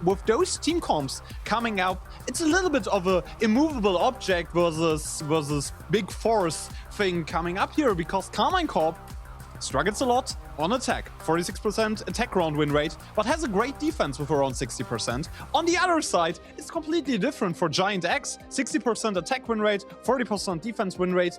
with those team comps coming out, it's a little bit of a immovable object versus big force thing coming up here, because Carmine Corp struggles a lot on attack, 46% attack round win rate, but has a great defense with around 60%. On the other side, it's completely different for Giant X, 60% attack win rate, 40% defense win rate.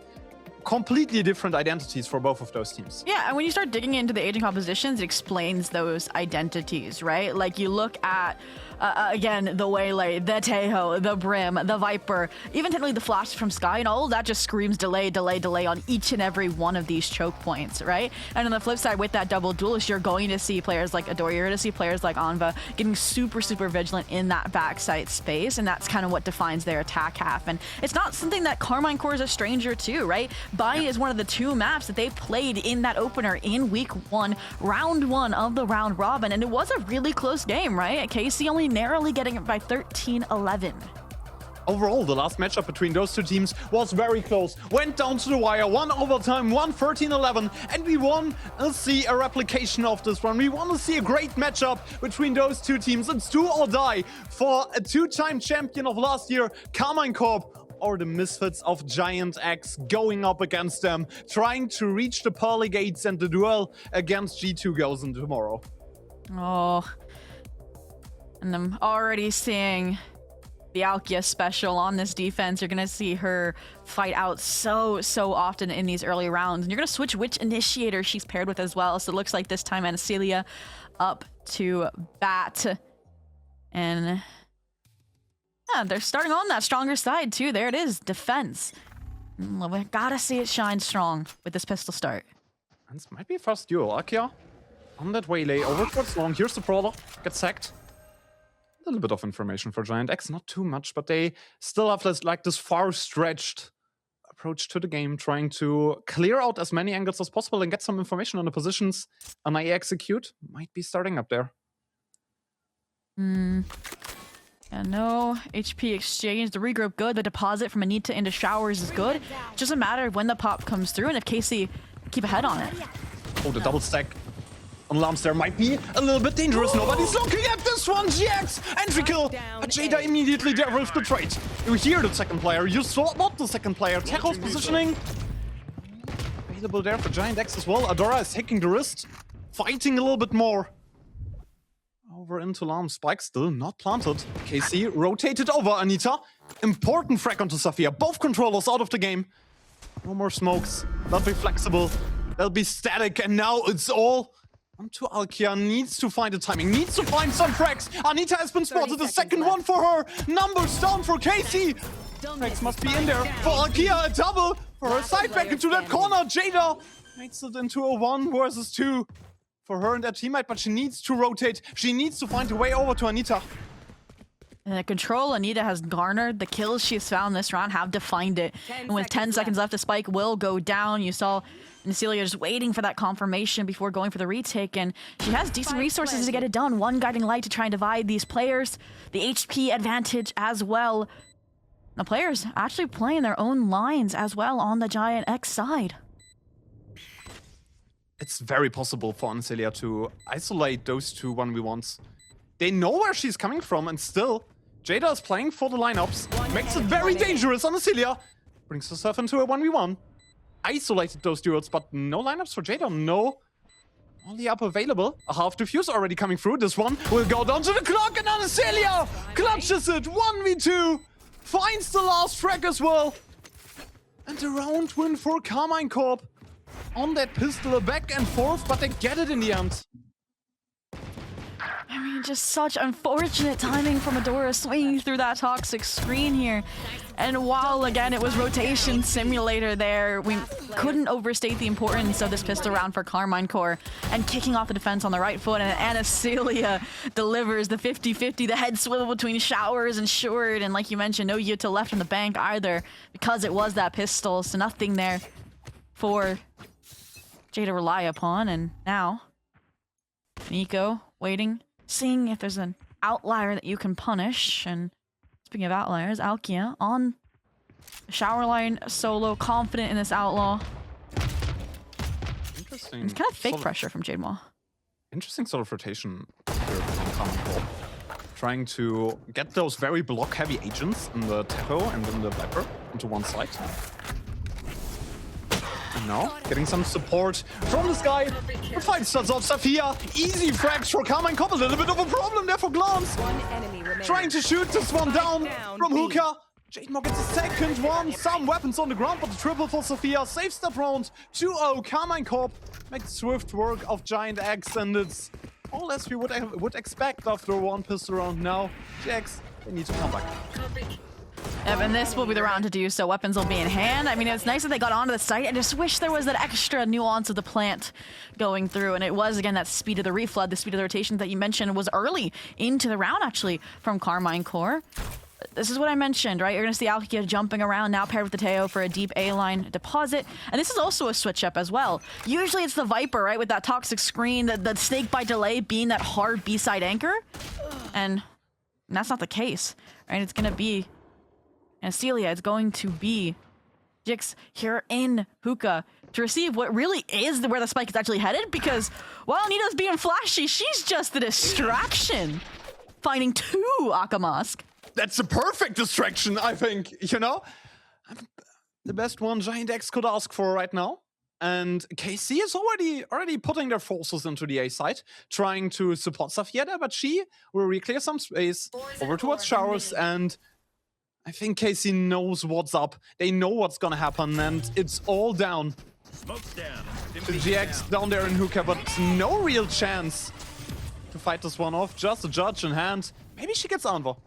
Completely different identities for both of those teams. Yeah, and when you start digging into the aging compositions, it explains those identities, right? Like you look at, again, the Waylay, the Teho, the Brim, the Viper, even technically the Flash from Sky, and all of that just screams delay, delay, delay on each and every one of these choke points, right? And on the flip side, with that double duelist, you're going to see players like Adore, you're going to see players like Anva getting super, super vigilant in that backside space, and that's kind of what defines their attack half. And it's not something that Carmine Corp is a stranger to, right? Bind is one of the 2 maps that they played in that opener in week 1, round 1 of the round robin, and it was a really close game, right? KC only narrowly getting it by 13-11. Overall, the last matchup between those 2 teams was very close. Went down to the wire, 1 overtime, 1 13-11, and we want to see a replication of this one. We want to see a great matchup between those 2 teams. It's do or die for a 2-time champion of last year, Carmine Corp, or the Misfits of Giant X going up against them, trying to reach the pearly gates, and the duel against G2 goes in tomorrow. Oh, and I'm already seeing the Alkia special on this defense. You're going to see her fight out so often in these early rounds. And you're going to switch which initiator she's paired with as well. So it looks like this time Anacelia up to bat. And yeah, they're starting on that stronger side too. There it is, defense. We gotta see it shine strong with this pistol start. And this might be first duel. Akia on that Waylay over towards long. Here's the Brawler, gets sacked. A little bit of information for Giant X, not too much, but they still have this far-stretched approach to the game, trying to clear out as many angles as possible and get some information on the positions. And I execute might be starting up there. Yeah, no HP exchange. The regroup good. The deposit from Anita into showers is good. It doesn't matter when the pop comes through, and if KC keep ahead on it. Oh, the double stack on Lamps there might be a little bit dangerous. Nobody's looking at this one. GX entry kill. But Jada immediately there with the trade. You hear the second player. You saw not the second player. Techo's positioning available there for Giant X as well. Adora is taking the wrist, fighting a little bit more. Over into Lamp. Spike still not planted. KC rotated over Anita. Important frag onto Saphir. Both controllers out of the game. No more smokes. They'll be flexible. They'll be static. And now it's all onto Alkia. Needs to find the timing. Needs to find some frags. Anita has been spotted. The second one for her. Numbers down for KC. Frags must be in there. For Alkia, a double. For her side back into that corner. Jada makes it into a 1 versus 2. For her and that teammate, but she needs to rotate. She needs to find a way over to Anita. And the control Anita has garnered, the kills she's found this round have defined it. And with 10 seconds left, the spike will go down. You saw Celia just waiting for that confirmation before going for the retake, and she has decent resources to get it done. 1 guiding light to try and divide these players. The HP advantage as well. The players actually playing their own lines as well on the Giant X side. It's very possible for Ancelia to isolate those 2 1v1s. They know where she's coming from, and still, Jada is playing for the lineups. Makes it very dangerous. Ancelia brings herself into a 1v1. Isolated those duels, but no lineups for Jada. No. Only up available. A half defuse already coming through. This one will go down to the clock, and Ancelia clutches it. 1v2. Finds the last frag as well. And a round win for Carmine Corp. On that pistol, back and forth, but they get it in the end. I mean, just such unfortunate timing from Adora swinging through that toxic screen here. And while, again, it was rotation simulator there, we couldn't overstate the importance of this pistol round for Carmine Corp. And kicking off the defense on the right foot, and Anacelia delivers the 50-50, the head swivel between Showers and Short. And like you mentioned, no Yuta left on the bank either, because it was that pistol, so nothing there for Jada to rely upon. And now Nico waiting, seeing if there's an outlier that you can punish. And speaking of outliers, Alkia on the shower line solo, confident in this outlaw. Interesting. It's kind of fake pressure from Jade Maw. Interesting sort of rotation here from Carmine Corp. trying to get those very block-heavy agents in the Tahoe and in the Viper into one side. And now, getting some support from this guy. The fight starts off. Sophia, easy frags for Carmine Cobb. A little bit of a problem there for Glance. Trying to shoot this one down from Hookah. Jademore gets a second one. Some weapons on the ground, but the triple for Sophia saves that round. 2-0. Carmine Cobb makes swift work of Giant X, and it's all as we would expect after one pistol round. Now, GX, they need to come back. And this will be the round to do so. Weapons will be in hand. I mean, it's nice that they got onto the site. I just wish there was that extra nuance of the plant going through. And it was, again, that speed of the reflood, the speed of the rotation that you mentioned was early into the round, actually, from Carmine Core. This is what I mentioned, right? You're going to see Alkia jumping around now paired with the Teo for a deep A-line deposit. And this is also a switch up as well. Usually it's the Viper, right? With that toxic screen, the snake by delay being that hard B-side anchor. And that's not the case, right? It's going to be... And Celia, it's going to be Jix here in Hookah to receive what really is where the spike is actually headed, because while Nita's being flashy, she's just a distraction. Finding 2 Akamask. That's a perfect distraction, I think, you know? The best one Giant X could ask for right now. And KC is already putting their forces into the A side, trying to support Safieta, but she will re-clear some space over towards Showers, and I think KC knows what's up. They know what's gonna happen, and it's all down. Smoke's down. To GX down there in Hookah, but no real chance to fight this one off. Just a judge in hand. Maybe she gets Anva.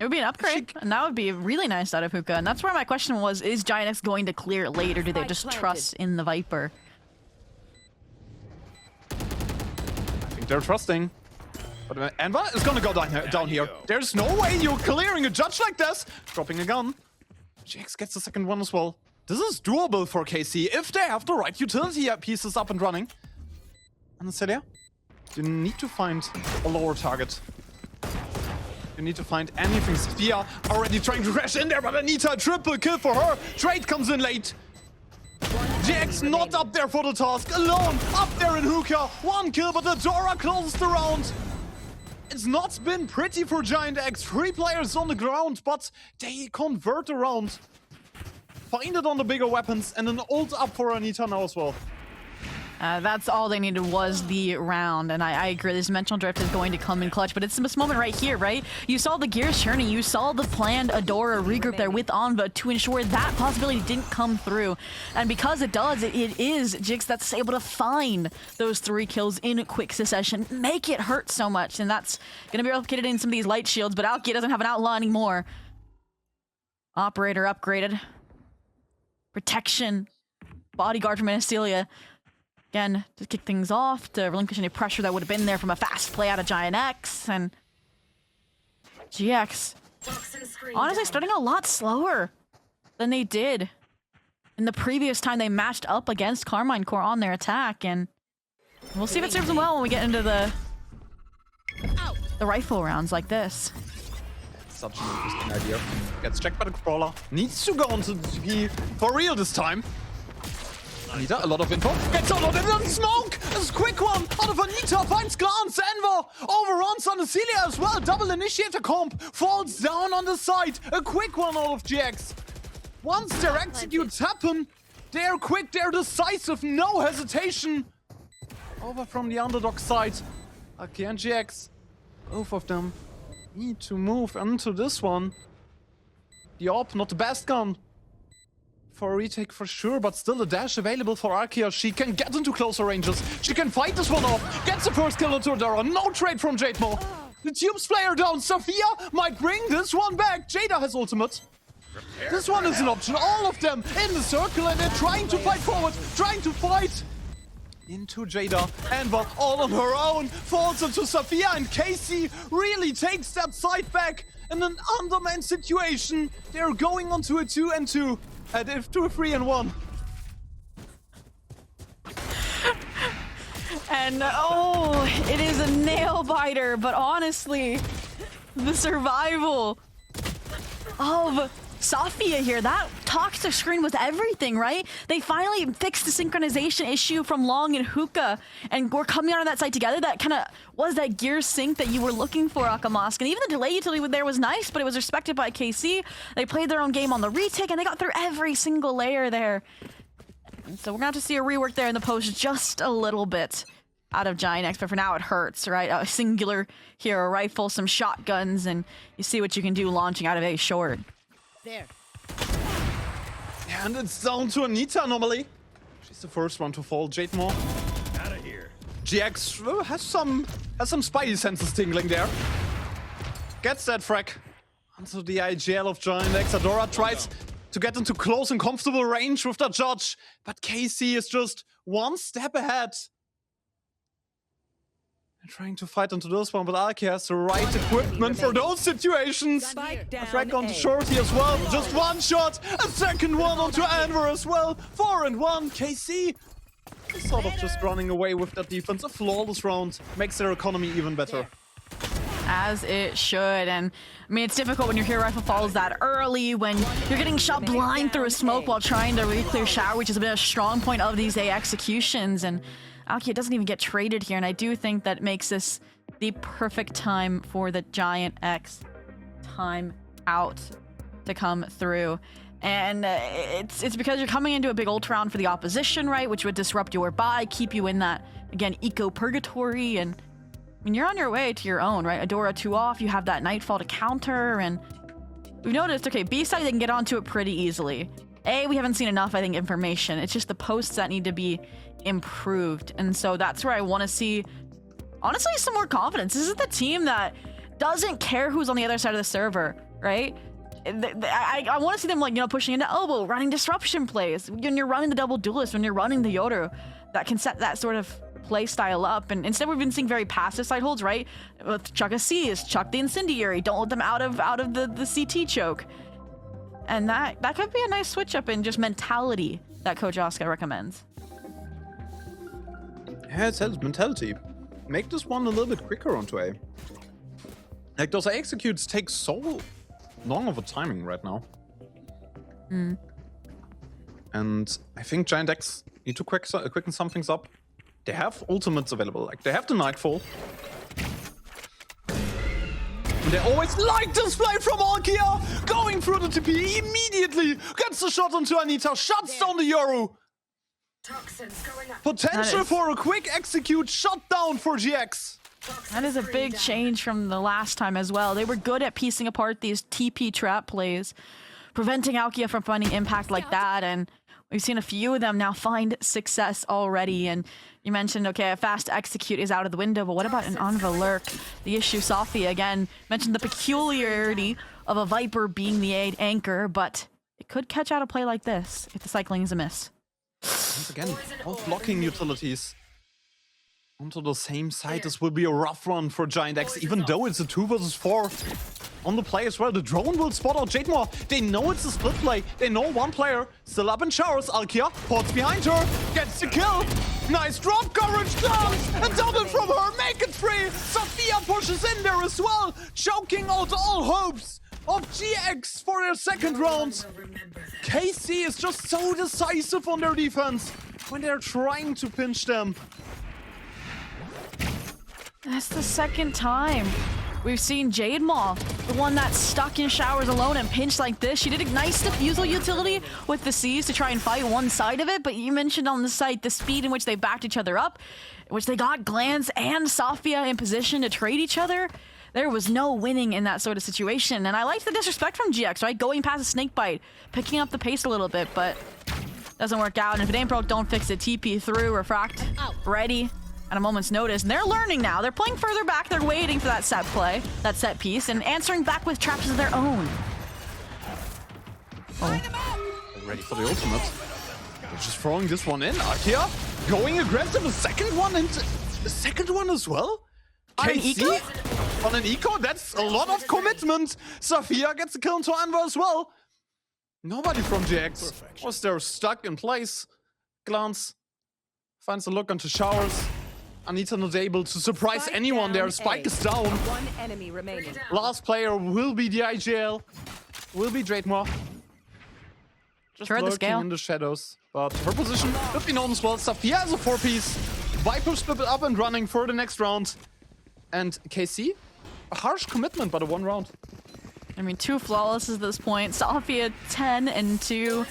It would be an upgrade, and that would be really nice out of Hookah. And that's where my question was, is Giant X going to clear it late, or do they just trust in the Viper? I think they're trusting. But Anva is gonna go down here. There's no way you're clearing a judge like this. Dropping a gun. GX gets the second one as well. This is doable for KC if they have the right utility pieces up and running. And Celia, you need to find a lower target. You need to find anything. Sophia already trying to crash in there, but Anita, a triple kill for her. Trade comes in late. GX not up there for the task. Alone, up there in Hookah. 1 kill, but the Dora closes the round. It's not been pretty for Giant X. 3 players on the ground, but they convert the round. Find it on the bigger weapons, and an ult up for Anita now as well. That's all they needed was the round, and I agree. This dimensional drift is going to come in clutch, but it's this moment right here, right? You saw the gears turning. You saw the planned Adora regroup there with Anva to ensure that possibility didn't come through. And because it does, it is Jix that's able to find those 3 kills in quick succession, make it hurt so much, and that's going to be replicated in some of these light shields, but Alkia doesn't have an outlaw anymore. Operator upgraded. Protection. Bodyguard from Anastasia. Again, to kick things off, to relinquish any pressure that would have been there from a fast play out of Giant X, and GX honestly starting a lot slower than they did in the previous time they matched up against Carmine Core on their attack, and we'll see if it serves them well when we get into the rifle rounds like this. Such an interesting idea. Gets checked by the crawler. Needs to go onto the TP for real this time. Anita, a lot of info. Gets out of the smoke! This quick one out of Anita, finds Glance. Enver overruns on the Celia as well. Double initiator comp falls down on the side. A quick one out of GX. Once their executes happen, they're quick, they're decisive, no hesitation. Over from the underdog side. Aki and GX, both of them need to move into this one. The AWP, not the best gun for a retake for sure, but still a dash available for Arkia. She can get into closer ranges. She can fight this one off. Gets the first kill onto Adora. No trade from Jademore. The Tubes player down. Sophia might bring this one back. Jada has ultimate. This one is an option. All of them in the circle, and they're trying to fight forward. Trying to fight into Jada. Anva all on her own. Falls into Sophia, and Casey really takes that side back in an undermanned situation. They're going onto a 2-2. And if to a 3-1. And oh, it is a nail biter, but honestly, the survival of Sophia here, that toxic screen was everything, right? They finally fixed the synchronization issue from Long and Hookah, and we're coming out of that side together. That kind of was that gear sync that you were looking for, Akamosk. And even the delay utility there was nice, but it was respected by KC. They played their own game on the retake, and they got through every single layer there. And so we're gonna have to see a rework there in the post just a little bit out of Giant X, but for now it hurts, right? A singular hero rifle, some shotguns, and you see what you can do launching out of A short. There. And it's down to Anita normally. She's the first one to fall. Jade Moore. Out of here. GX has some spidey senses tingling there. Gets that frag onto the IGL of Giant X. Adora tries to get into close and comfortable range with the judge, but KC is just one step ahead. They're trying to fight into this one, but Alki has the right equipment for those situations. A frag on the shorty as well. Just one shot. A second one onto Anwar as well. 4-1. KC is sort of just running away with that defense. A flawless round makes their economy even better. As it should. And I mean, it's difficult when your hero rifle falls that early, when you're getting shot blind through a smoke while trying to re-clear shower, which has been a strong point of these A executions. And Alkia doesn't even get traded here, and I do think that makes this the perfect time for the Giant X time out to come through. And it's because you're coming into a big ult round for the opposition, right? Which would disrupt your buy, keep you in that, again, eco-purgatory. And I mean, you're on your way to your own, right? Adora 2 off, you have that Nightfall to counter, and we've noticed, okay, B side, they can get onto it pretty easily. A, we haven't seen enough, I think, information. It's just the posts that need to be improved. And so that's where I want to see, honestly, some more confidence. This is the team that doesn't care who's on the other side of the server, right? I want to see them, like, you know, pushing into elbow, running disruption plays. When you're running the double duelist, when you're running the Yoru, that can set that sort of play style up. And instead we've been seeing very passive side holds, right? With chuck a C's, chuck the incendiary, don't let them out of the CT choke. And that could be a nice switch up in just mentality that Coach Oscar recommends. Yeah, it's his mentality. Make this one a little bit quicker onto A. Like, those A executes take so long of a timing right now. And I think Giant X need to quicken some things up. They have ultimates available. Like, they have the Nightfall. And they always like this play from Alkia! Going through the TP immediately! Gets the shot onto Anita, shuts down the Yoru! Potential for a quick execute shutdown for GX. That is a big change from the last time as well. They were good at piecing apart these TP trap plays, preventing Alkia from finding impact like that, and we've seen a few of them now find success already. And you mentioned, okay, a fast execute is out of the window, but what about an Anva lurk? The issue, Sophia, again, mentioned the peculiarity of a Viper being the anchor, but it could catch out a play like this if the cycling is a miss. Once again, all blocking utilities onto the same side. This will be a rough run for Giant X, even though it's a 2 versus 4 on the play as well. The drone will spot out Jade Moore. They know it's a split play. They know one player still up in showers. Alkia ports behind her, gets the kill. Nice drop coverage, comes and double from her, make it free. Sophia pushes in there as well, choking out all hopes of GX for their second round. KC is just so decisive on their defense when they're trying to pinch them. That's the second time we've seen Jade Maw, the one that's stuck in showers alone and pinched like this. She did a nice diffusal utility with the C's to try and fight one side of it, but you mentioned on the site the speed in which they backed each other up, in which they got Glance and Sophia in position to trade each other. There was no winning in that sort of situation, and I liked the disrespect from GX, right? Going past a snake bite, picking up the pace a little bit, but doesn't work out. And if it ain't broke, don't fix it. TP through, refract, ready at a moment's notice. And they're learning now. They're playing further back. They're waiting for that set play, that set piece, and answering back with traps of their own. Ready for the ultimate. They're just throwing this one in. Alkia going aggressive. A second one, and the second one as well. On an eco? On an eco, that's a lot of commitment. Sophia gets a kill into Anwar as well. Nobody from GX was there stuck in place. Glance finds a look onto showers. Anita not able to surprise anyone there. Spike is down. One enemy remaining. Last player will be the IGL. Will be Jade Moore. Just Sure, the lurking scale. in the shadows. But her position could be known as well. Sophia has a 4-piece. Viper split up and running for the next round. And KC, a harsh commitment, but a 1 round. I mean, 2 flawlesses at this point. Sophia 10 and 2.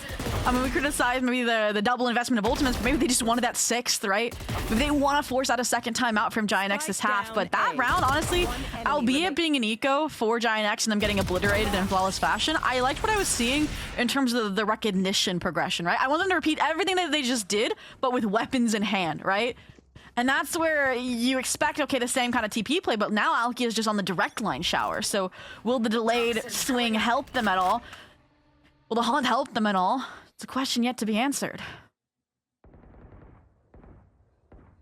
I mean, we criticize maybe the double investment of ultimates, but maybe they just wanted that 6th, right? Maybe they want to force out a second timeout from Giant X this half, but that round, honestly, albeit being an eco for Giant X and them getting obliterated in flawless fashion, I liked what I was seeing in terms of the recognition progression, right? I want them to repeat everything that they just did, but with weapons in hand, right? And that's where you expect, okay, the same kind of TP play, but now Alki is just on the direct line shower. So will the delayed swing help them at all? Will the haunt help them at all? It's a question yet to be answered.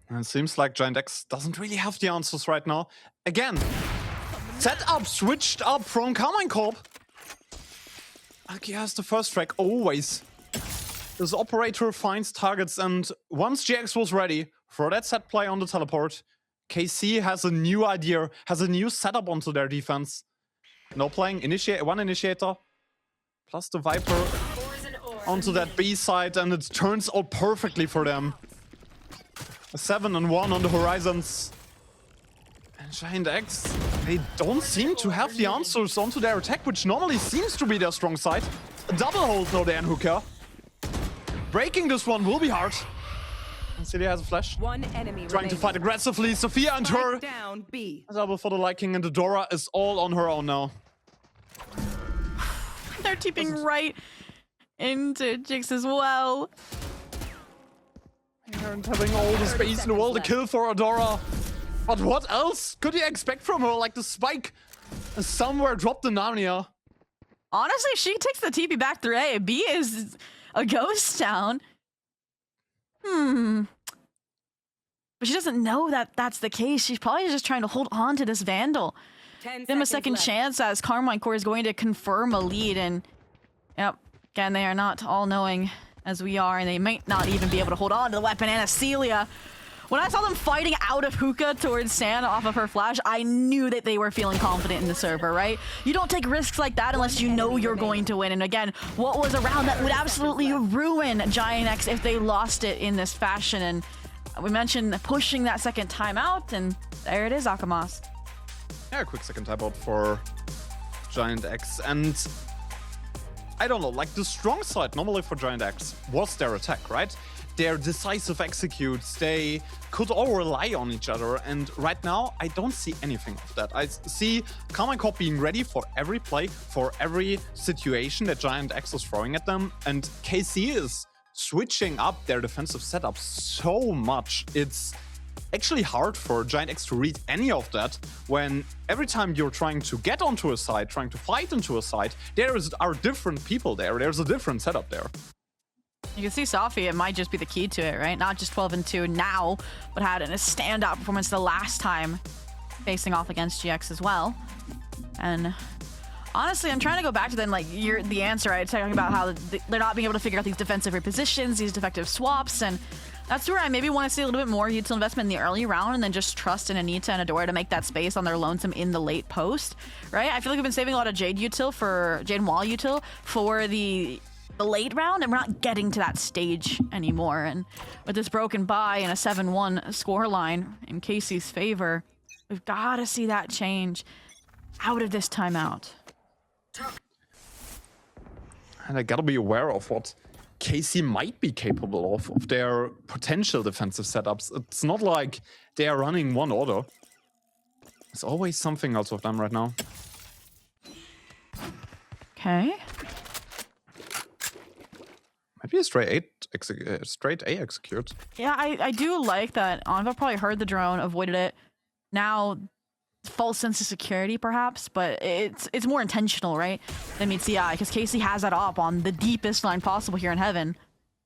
And it seems like Giant X doesn't really have the answers right now. Again, setup switched up from Carmine Corp. Alki has the first track, always. This operator finds targets, and once GX was ready for that set play on the teleport, KC has a new idea, has a new setup onto their defense. No playing, one initiator, plus the Viper onto that B side, and it turns out perfectly for them. A 7 and 1 on the horizons. And Giant X, they don't seem to have the answers onto their attack, which normally seems to be their strong side. A double hold now there in Hooker. Breaking this one will be hard. And Celia has a flash. One enemy Trying to fight aggressively. Sophia and her. Down B. A double for the Liking, and the Dora is all on her own now. They're TPing right into Jix as well. They aren't having all the space in the world to kill for Adora. But what else could you expect from her? Like the spike is somewhere dropped in Narnia. Honestly, she takes the TP back through A. B is a ghost town. But she doesn't know that that's the case. She's probably just trying to hold on to this Vandal. Give them a second chance as Carmine Core is going to confirm a lead. And, yep, again, they are not all-knowing as we are, and they might not even be able to hold on to the weapon. And Celia, when I saw them fighting out of Hookah towards San off of her flash, I knew that they were feeling confident in the server, right? You don't take risks like that unless you know you're going to win. And again, what was a round that would absolutely ruin Giant X if they lost it in this fashion? And we mentioned pushing that second timeout, and there it is, Akamas. Yeah, a quick second timeout for Giant X. And I don't know, like the strong side normally for Giant X was their attack, right? Their decisive executes, they could all rely on each other, and right now I don't see anything of that. I see Carmine Corp being ready for every play, for every situation that Giant X is throwing at them, and KC is switching up their defensive setup so much. It's actually hard for Giant X to read any of that when every time you're trying to get onto a side, trying to fight into a side, there are different people there, there's a different setup there. You can see Sophie, it might just be the key to it, right? Not just 12 and 2 now, but had a standout performance the last time facing off against GX as well. And honestly, I'm trying to go back to then, like, the answer, right? Talking about how they're not being able to figure out these defensive repositions, these defective swaps, and that's where I maybe want to see a little bit more util investment in the early round and then just trust in Anita and Adora to make that space on their lonesome in the late post, right? I feel like we've been saving a lot of Jade and Wall util for the late round, and we're not getting to that stage anymore. And with this broken bye and a 7-1 scoreline in Casey's favor, we've got to see that change out of this timeout. And I gotta be aware of what Casey might be capable of their potential defensive setups. It's not like they are running one order. There's always something else with them right now. Okay. Maybe a straight A execute. Yeah, I do like that. Anva probably heard the drone, avoided it. Now, false sense of security, perhaps, but it's more intentional, right? Than meets the eye, because Casey has that op on the deepest line possible here in heaven.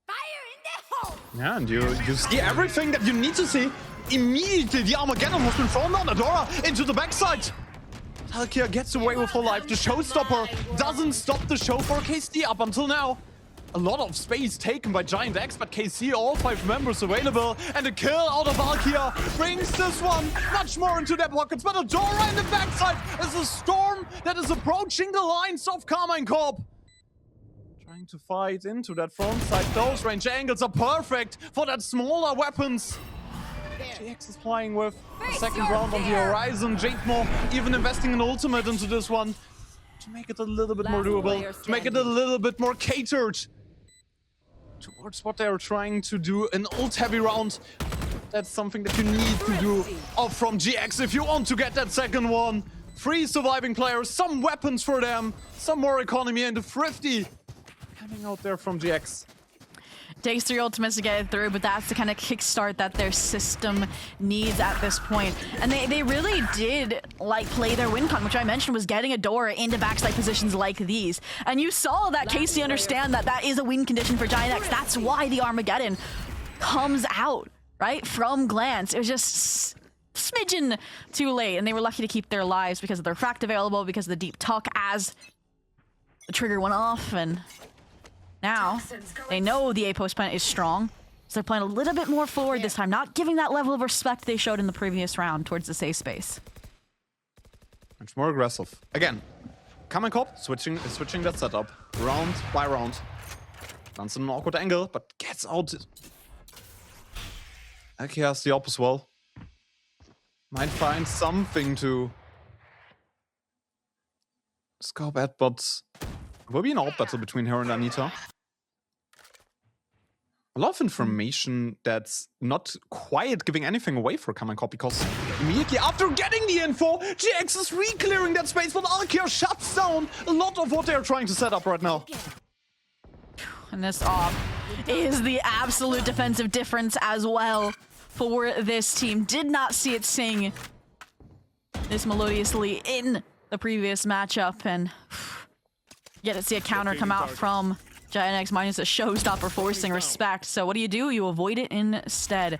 Fire in the hole! Yeah, and you see everything that you need to see. Immediately, the Armageddon has been thrown down. Adora into the backside. Talkia gets away with her life. The showstopper doesn't stop the show for KC up until now. A lot of space taken by Giant X, but KC, all 5 members available, and a kill out of Valkyria brings this one much more into their pockets. But Adora in the backside is a storm that is approaching the lines of Carmine Corp. Trying to fight into that front side. Those range angles are perfect for that smaller weapons. GX is playing with the second round on the horizon. Jademo even investing an ultimate into this one to make it a little bit more doable, to make it a little bit more catered towards what they're trying to do. An ult-heavy round. That's something that you need to do off from GX if you want to get that second one. 3 surviving players, some weapons for them, some more economy, and a thrifty coming out there from GX. Takes 3 ultimates to get it through, but that's the kind of kickstart that their system needs at this point. And they really did like play their win con, which I mentioned was getting Adora into backside positions like these. And you saw that Casey understand that that is a win condition for Giant X. That's why the Armageddon comes out, right, from Glance. It was just smidgen too late, and they were lucky to keep their lives because of their fract available, because of the deep tuck as the trigger went off, and now they know the A post plant is strong, so they're playing a little bit more forward this time, not giving that level of respect they showed in the previous round towards the safe space. Much more aggressive. Again, Common Cop switching that setup round by round. Lands in an awkward angle, but gets out. Aki has the op as well. Might find something to scope at, but it will be an alt battle between her and Anita. A lot of information that's not quite giving anything away for Common Cop, because immediately after getting the info, GX is re-clearing that space, but Alkia shuts down a lot of what they're trying to set up right now. And this off is the absolute defensive difference as well for this team. Did not see it sing this melodiously in the previous matchup, and yet to see a counter come out from Giant X minus a showstopper forcing respect. So what do? You avoid it instead.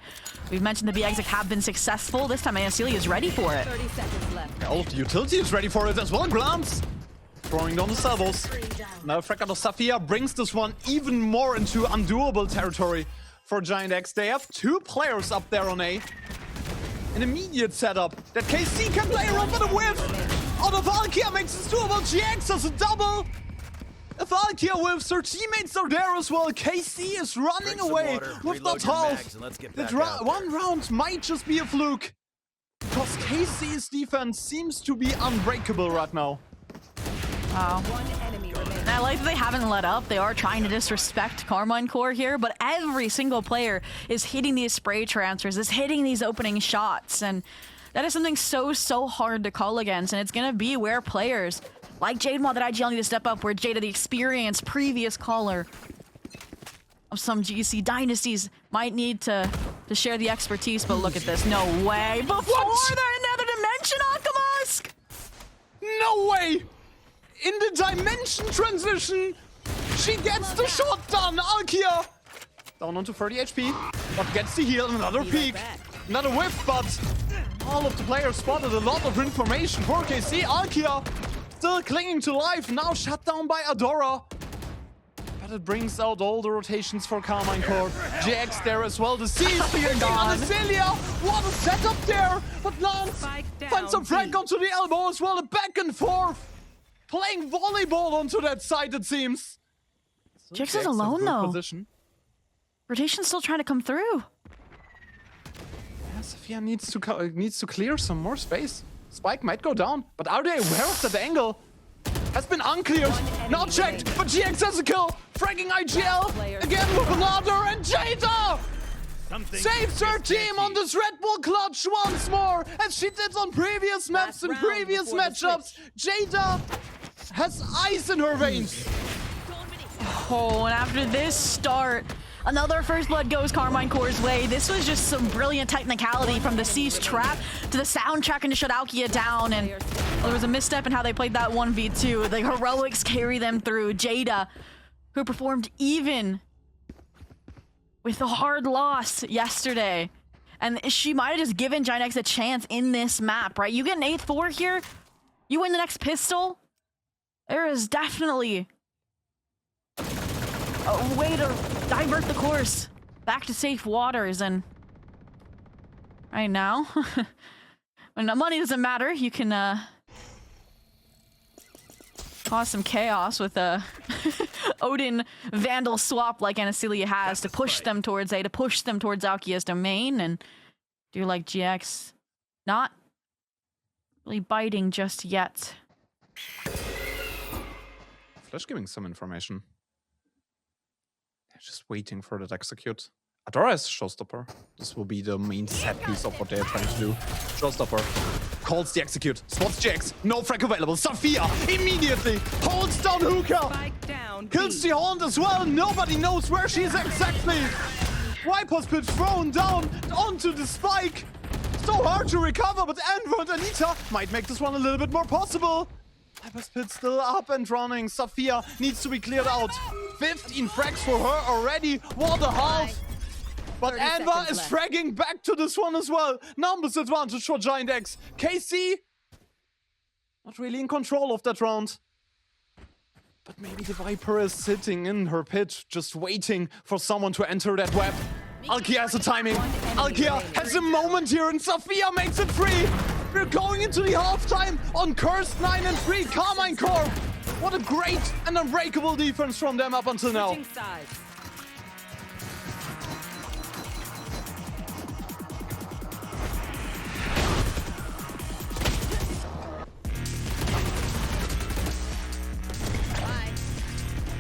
We've mentioned the B exit have been successful. This time Anaceli is ready for it. 30 seconds left. All of the utility is ready for it as well. Glance throwing down the salvos. Now frag out of Safia brings this one even more into undoable territory for Giant X. They have 2 players up there on A. An immediate setup that KC can play around for the whiff. Out of Alkia makes this doable. GX has a double. If Alkia whiffs, her teammates are there as well. KC is running away with that half. That one round might just be a fluke, because KC's defense seems to be unbreakable right now. Wow. One enemy remaining. And I like that they haven't let up. They are trying to disrespect Carmine Core here, but every single player is hitting these spray transfers, is hitting these opening shots, and that is something so hard to call against, and it's gonna be where players like Jademo that IGL need to step up, where Jada, the experienced previous caller of some GC dynasties, might need to share the expertise, but look at this. No way. Before they're in another dimension, Akamusk! No way! In the dimension transition, she gets the shot done. Alkia down onto 30 HP, but gets the heal. Another peek, another whiff, but all of the players spotted a lot of information for KC. Alkia still clinging to life, now shut down by Adora. But it brings out all the rotations for Carmine Core. GX there as well. The Siege being gone. Celia, what a setup there! But Lance finds some frag onto the elbow as well. A back and forth. Playing volleyball onto that side, it seems. GX is alone though. Position. Rotation's still trying to come through. Yeah, Sophia needs to clear some more space. Spike might go down, but are they aware of that angle? Has been uncleared, not checked, but GX has a kill. Fragging IGL again with another, and Jada saves her team on this Red Bull clutch once more, as she did on previous maps and previous matchups. Jada has ice in her veins. Oh, and after this start, another first blood goes Carmine Core's way. This was just some brilliant technicality from the Siege trap to the soundtrack and to shut Alkia down. And there was a misstep in how they played that 1v2. The heroics carry them through. Jada, who performed even with a hard loss yesterday. And she might have just given Giant X a chance in this map, right? You get an 8-4 here, you win the next pistol. There is definitely a way to divert the course back to safe waters, and right now, when the money doesn't matter, you can cause some chaos with Odin Vandal swap like Anacelia has to push them towards A, to push them towards Alkia's domain, and do you like GX not really biting just yet? Flash giving some information. They're just waiting for that execute. Adora is showstopper. This will be the main set piece of what they're trying to do. Showstopper calls the execute, spots GX, no frag available. Sophia immediately holds down Hookah, kills the Haunt as well. Nobody knows where she is exactly. Viper's Pit thrown down onto the spike. So hard to recover, but Enver and Anita might make this one a little bit more possible. Viper's Pit still up and running. Sophia needs to be cleared out. 15 frags for her already. What a half. But Enver is fragging back to this one as well. Numbers advantage for Giant X. KC not really in control of that round. But maybe the Viper is sitting in her pit, just waiting for someone to enter that web. Alkia has the timing. Alkia has a moment here, and Sophia makes it free. We're going into the halftime on Cursed 9 and 3 Carmine Corp. What a great and unbreakable defense from them up until now. Bye.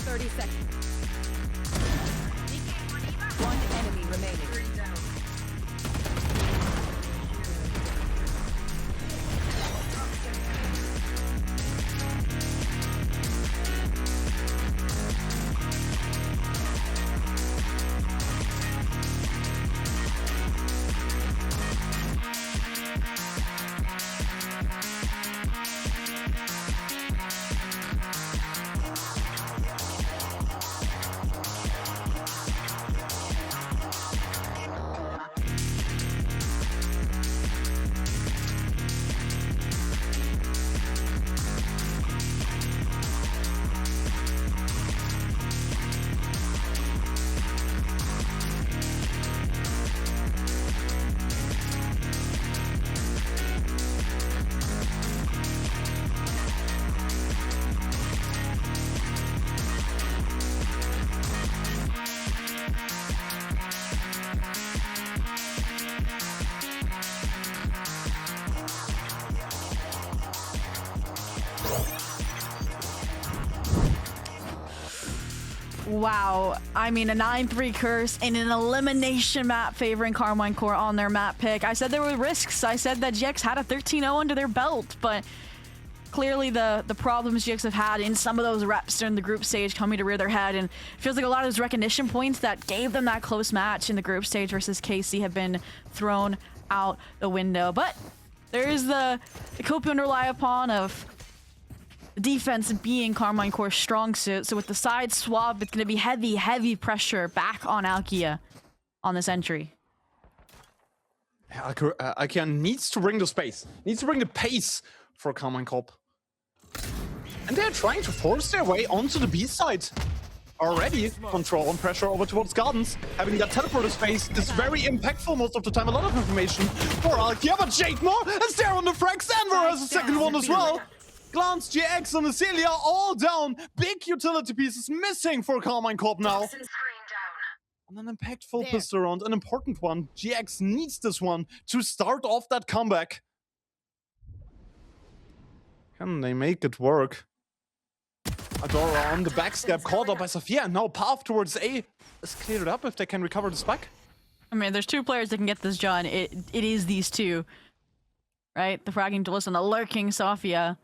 30 seconds. One enemy remaining. Wow, I mean, a 9-3 curse in an elimination map favoring Carmine Corp on their map pick. I said there were risks. I said that GX had a 13-0 under their belt, but clearly the problems GX have had in some of those reps during the group stage coming to rear their head, and it feels like a lot of those recognition points that gave them that close match in the group stage versus KC have been thrown out the window. But there is the copium to rely upon of defense being Carmine Corp's strong suit. So with the side swap, it's going to be heavy pressure back on Alkia on this entry. Alkia needs to bring the space, needs to bring the pace for Carmine Corp. And they're trying to force their way onto the B side. Already control and pressure over towards Gardens. Having that teleporter space is very impactful most of the time. A lot of information for Alkia, but Jade Moore is there on the frag. Sanver has a second one as well. Glance, GX, and Acelia all down. Big utility pieces missing for Carmine Corp now. And an impactful pistol round, an important one. GX needs this one to start off that comeback. Can they make it work? Adora on the backstep, caught up by Sophia, and now path towards A is cleared up if they can recover the spike. I mean, there's two players that can get this done. It is these two, right? The fragging duelist and the lurking Sophia.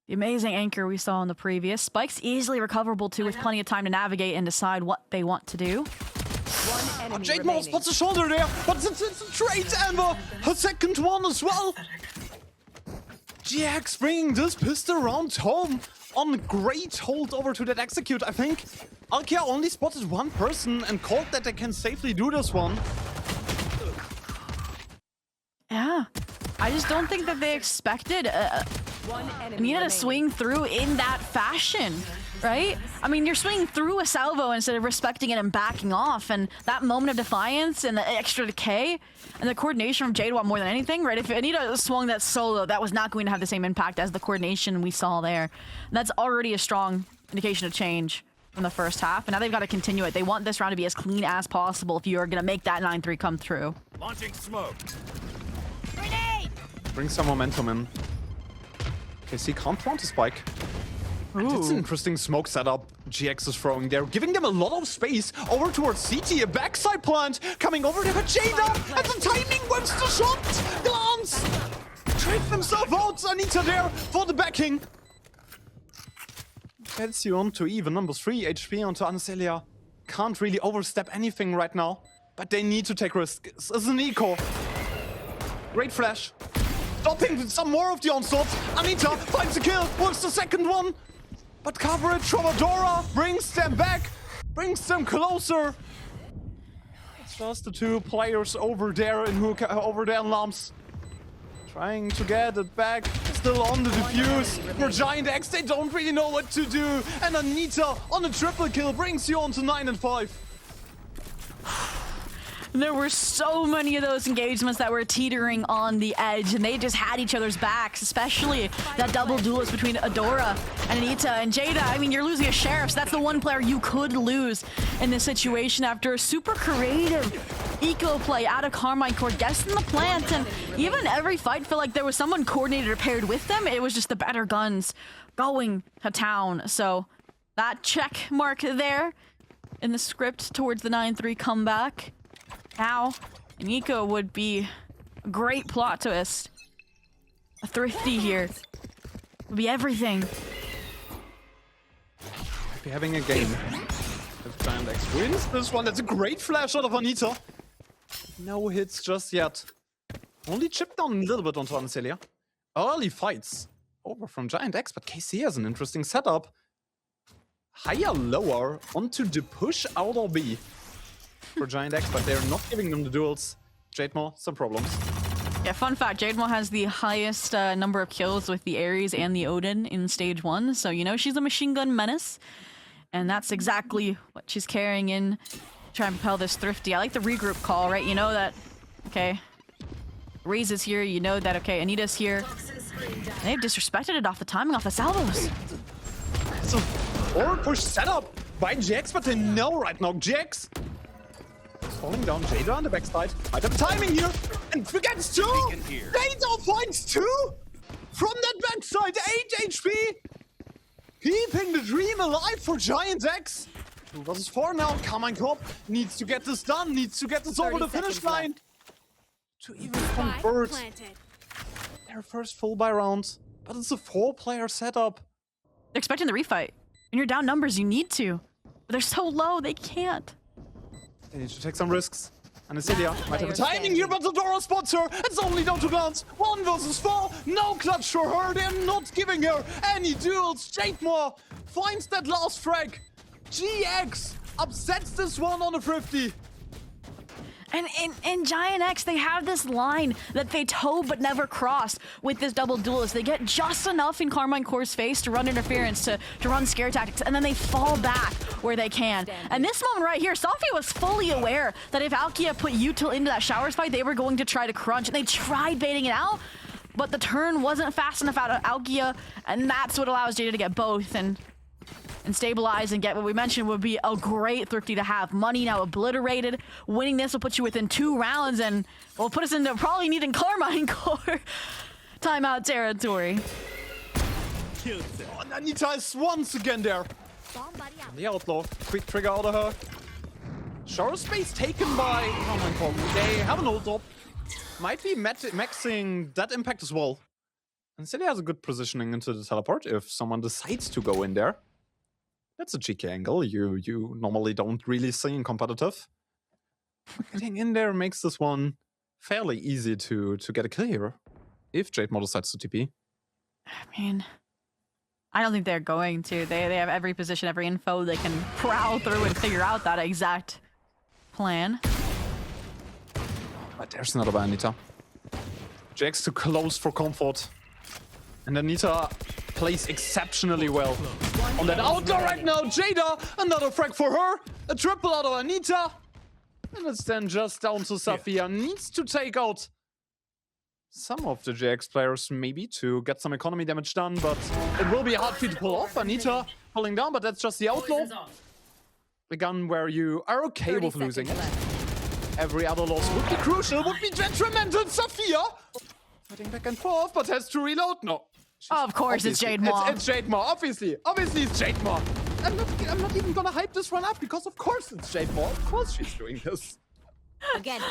The amazing anchor we saw in the previous. Spike's easily recoverable too, with plenty of time to navigate and decide what they want to do. Jade Moore spots a shoulder there, but it's a trade, Amber. Her second one as well. GX bringing this pistol round home on a great hold over to that execute, I think. Alkia only spotted one person and called that they can safely do this one. Yeah, I just don't think that they expected Anita to swing through in that fashion, right? I mean, you're swinging through a salvo instead of respecting it and backing off, and that moment of defiance and the extra decay and the coordination from Jade more than anything, right? If Anita swung that solo, that was not going to have the same impact as the coordination we saw there. And that's already a strong indication of change from the first half, and now they've got to continue it. They want this round to be as clean as possible if you are going to make that 9-3 come through. Launching smoke. Grenade! Bring some momentum in. KC can't plant a spike. It's an interesting smoke setup GX is throwing there, giving them a lot of space over towards CT. A backside plant coming over there, but Jada at the timing wants the shot. Glance! Trade himself out. Anita there for the backing. Gets you on to even number 3 HP onto Anacelia. Can't really overstep anything right now, but they need to take risks. As an eco. Great flash. Stopping some more of the onslaught. Anita finds the kill, wants the second one. But coverage from Adora brings them back, brings them closer. It's just the two players over there in Lamps. Trying to get it back, still on the defuse. For Giant X, they don't really know what to do. And Anita on a triple kill brings you on to 9 and 5. There were so many of those engagements that were teetering on the edge, and they just had each other's backs, especially that double duelist between Adora and Anita. And Jada, I mean, you're losing a Sheriff, so that's the one player you could lose in this situation after a super creative eco play out of Carmine Court, guessing the plant, and even every fight felt like there was someone coordinated or paired with them. It was just the better guns going to town. So that check mark there in the script towards the 9-3 comeback. Now, an eco would be a great plot twist. A thrifty here would be everything. Be having a game. If Giant X wins this one, that's a great flash out of Anita. No hits just yet. Only chipped down a little bit onto Anacelia. Early fights over from Giant X, but KC has an interesting setup. Higher, lower onto the push out of B. For Giant X, but they're not giving them the duels. Jademo, some problems. Yeah, fun fact, Jademo has the highest number of kills with the Ares and the Odin in stage 1, so you know she's a machine gun menace. And that's exactly what she's carrying in to try and propel this thrifty. I like the regroup call, right? You know that, okay, Raze is here, you know that, okay, Anita's here. They've disrespected it off the timing, off the salvos. It's a forward push setup by GX, but they know right now GX falling down. Jada on the backside. Might have timing here. And forgets 2! Jada finds 2! From that backside, 8 HP! Keeping the dream alive for Giant X. 2 versus 4 now. Carmine Corp needs to get this done. Needs to get this over the finish line. To even convert their first full buy round. But it's a 4-player setup. They're expecting the refight. When you're down numbers, you need to. But they're so low, they can't. They need to take some risks. Anacelia might have a timing here, but Adora spots her. It's only down to glance. 1 versus 4. No clutch for her. They're not giving her any duels. Jademo finds that last frag. GX upsets this one on a thrifty. And in Giant X, they have this line that they toe but never cross with this double duelist. They get just enough in Carmine Core's face to run interference, to run scare tactics, and then they fall back where they can. And this moment right here, Safi was fully aware that if Alkia put Util into that showers fight, they were going to try to crunch. And they tried baiting it out, but the turn wasn't fast enough out of Alkia, and that's what allows Jada to get both and stabilize and get what we mentioned would be a great thrifty to have. Money now obliterated. Winning this will put you within 2 rounds and will put us into probably needing Carmine Core timeout territory. Oh, Anita is once again there. The outlaw, quick trigger out of her. Shower space taken by Carmine Core. They have an ult up. Might be maxing that impact as well. And Celia has a good positioning into the teleport if someone decides to go in there. That's a cheeky angle you normally don't really see in competitive. Getting in there makes this one fairly easy to get a kill here. If Jademo decides to TP. I mean, I don't think they're going to. They have every position, every info. They can prowl through and figure out that exact plan. But there's another by Anita. Jax too close for comfort. And Anita plays exceptionally well on that outlaw right now. Jada, another frag for her. A triple out of Anita. And it's then just down to Safia. Needs to take out some of the JX players maybe to get some economy damage done, but it will be hard for you to pull off. Anita falling down, but that's just the outlaw. The gun where you are okay with losing it. Every other loss would be crucial, would be detrimental. Sophia fighting back and forth, but has to reload. No. Oh, of course, it's Jade Maw. It's Jade Maw, obviously. Obviously, it's Jade Maw. I'm not even gonna hype this one up because of course it's Jade Maw. Of course she's doing this. Again.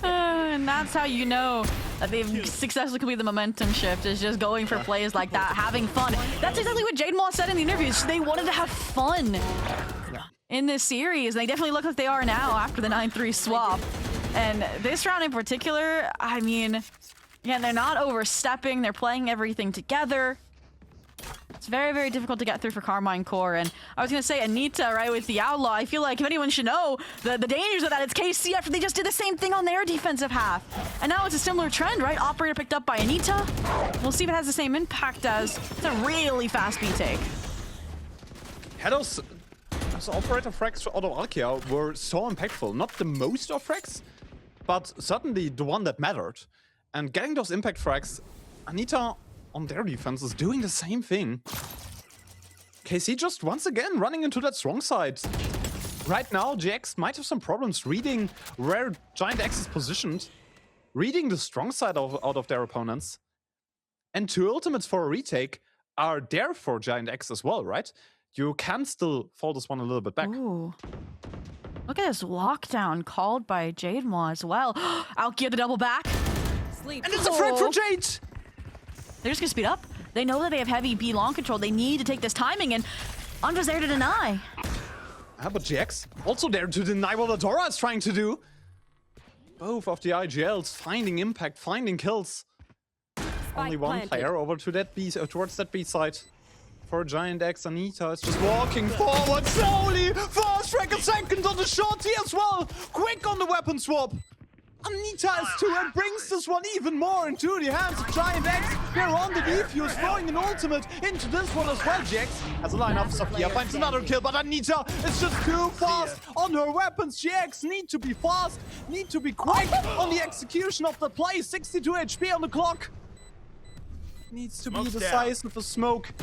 And that's how you know that they've successfully completed the momentum shift, is just going for plays like that, having fun. That's exactly what Jade Maw said in the interviews. They wanted to have fun in this series. They definitely look like they are now after the 9-3 swap. And this round in particular, I mean, yeah, they're not overstepping. They're playing everything together. It's very, very difficult to get through for Carmine Core. And I was going to say, Anita, right, with the Outlaw, I feel like if anyone should know the dangers of that, it's KC after they just did the same thing on their defensive half. And now it's a similar trend, right? Operator picked up by Anita. We'll see if it has the same impact as it's a really fast B take. Those operator frags out of Alkia were so impactful. Not the most of frags, but certainly the one that mattered. And getting those impact frags, Anita on their defense is doing the same thing. KC just once again running into that strong side. Right now, GX might have some problems reading where Giant X is positioned, reading the strong side out of their opponents. And 2 ultimates for a retake are there for Giant X as well, right? You can still fall this one a little bit back. Ooh. Look at this lockdown called by Jade Maw as well. Alkia the double back. Sleep. And it's a frag for Jade! They're just gonna speed up. They know that they have heavy B long control. They need to take this timing, and Andra's there to deny. But GX also there to deny what Adora is trying to do. Both of the IGLs finding impact, finding kills. Only one player over to that B, towards that B side. For Giant X, Anita is just walking forward slowly. First frag, a second on the shorty as well. Quick on the weapon swap. Anita is 2 and brings this one even more into the hands of Giant X. They're on the defuse, throwing an ultimate into this one as well. GX has a lineup. Sophia finds another kill, but Anita is just too fast on her weapons. GX need to be fast, need to be quick on the execution of the play. 62 HP on the clock. Needs to be decisive with smoke.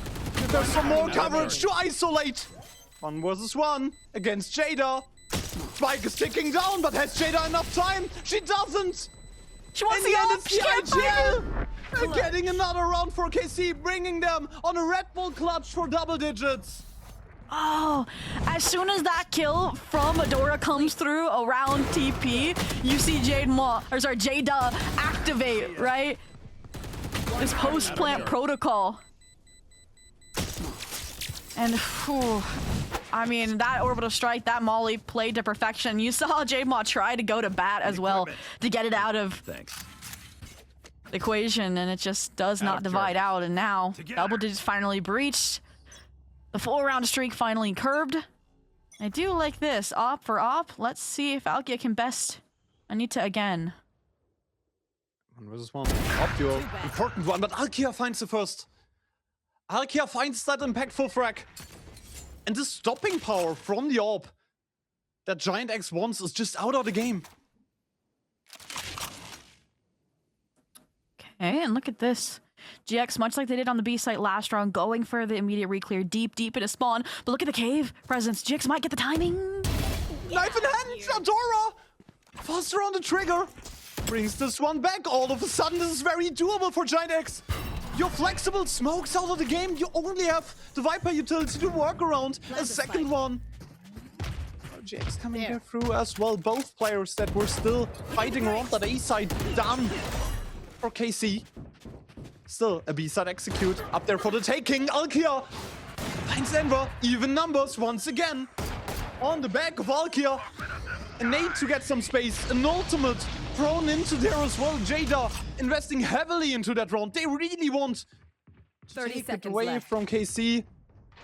There's some more coverage to isolate. 1 versus 1 against Jada. Spike is ticking down, but has Jada enough time? She doesn't! She wants In the the end, ult. it's She can't the fight her. IGL! Getting another round for KC, bringing them on a Red Bull clutch for double digits. Oh, as soon as that kill from Adora comes through around TP, you see Jada activate, right? This post-plant protocol. And, whew, I mean, that orbital strike, that molly played to perfection. You saw Jade Maw try to go to bat as well to get it out of the equation, and it just does not divide out. And now, double digits finally breached. The 4-round streak finally curbed. I do like this. Op for op. Let's see if Alkia can best Anita again. 1 versus 1. Op duel. Important one, but Alkia finds the first. Alkia finds that impactful frag. And the stopping power from the AWP that Giant X wants is just out of the game. Okay, and look at this. GX, much like they did on the B site last round, going for the immediate re-clear deep into spawn. But look at the cave presence. GX might get the timing. Knife in hand, Adora! Faster on the trigger. Brings this one back. All of a sudden, this is very doable for Giant X. You're flexible, smokes out of the game. You only have the Viper utility to work around. A second one. GX coming here through as well. Both players that were still fighting around that A side done for KC. Still a B side execute up there for the taking. Alkia finds Enver. Even numbers once again. On the back of Alkia. A nade to get some space. An ultimate thrown into there as well. Jada investing heavily into that round. They really want to 30 take it seconds away left. from KC.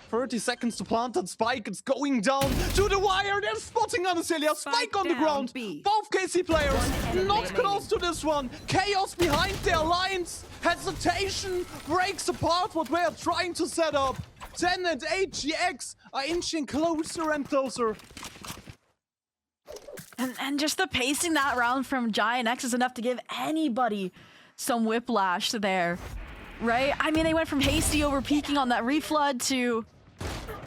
30 seconds to plant that spike. It's going down to the wire. They're spotting Anastasia. Spike on the down, ground. B. Both KC players enemy not remaining. close to this one. Chaos behind their lines. Hesitation breaks apart what we are trying to set up. 10 and 8 GX are inching closer and closer. And just the pacing that round from Giant X is enough to give anybody some whiplash there, right? I mean, they went from hasty over peeking on that reflood to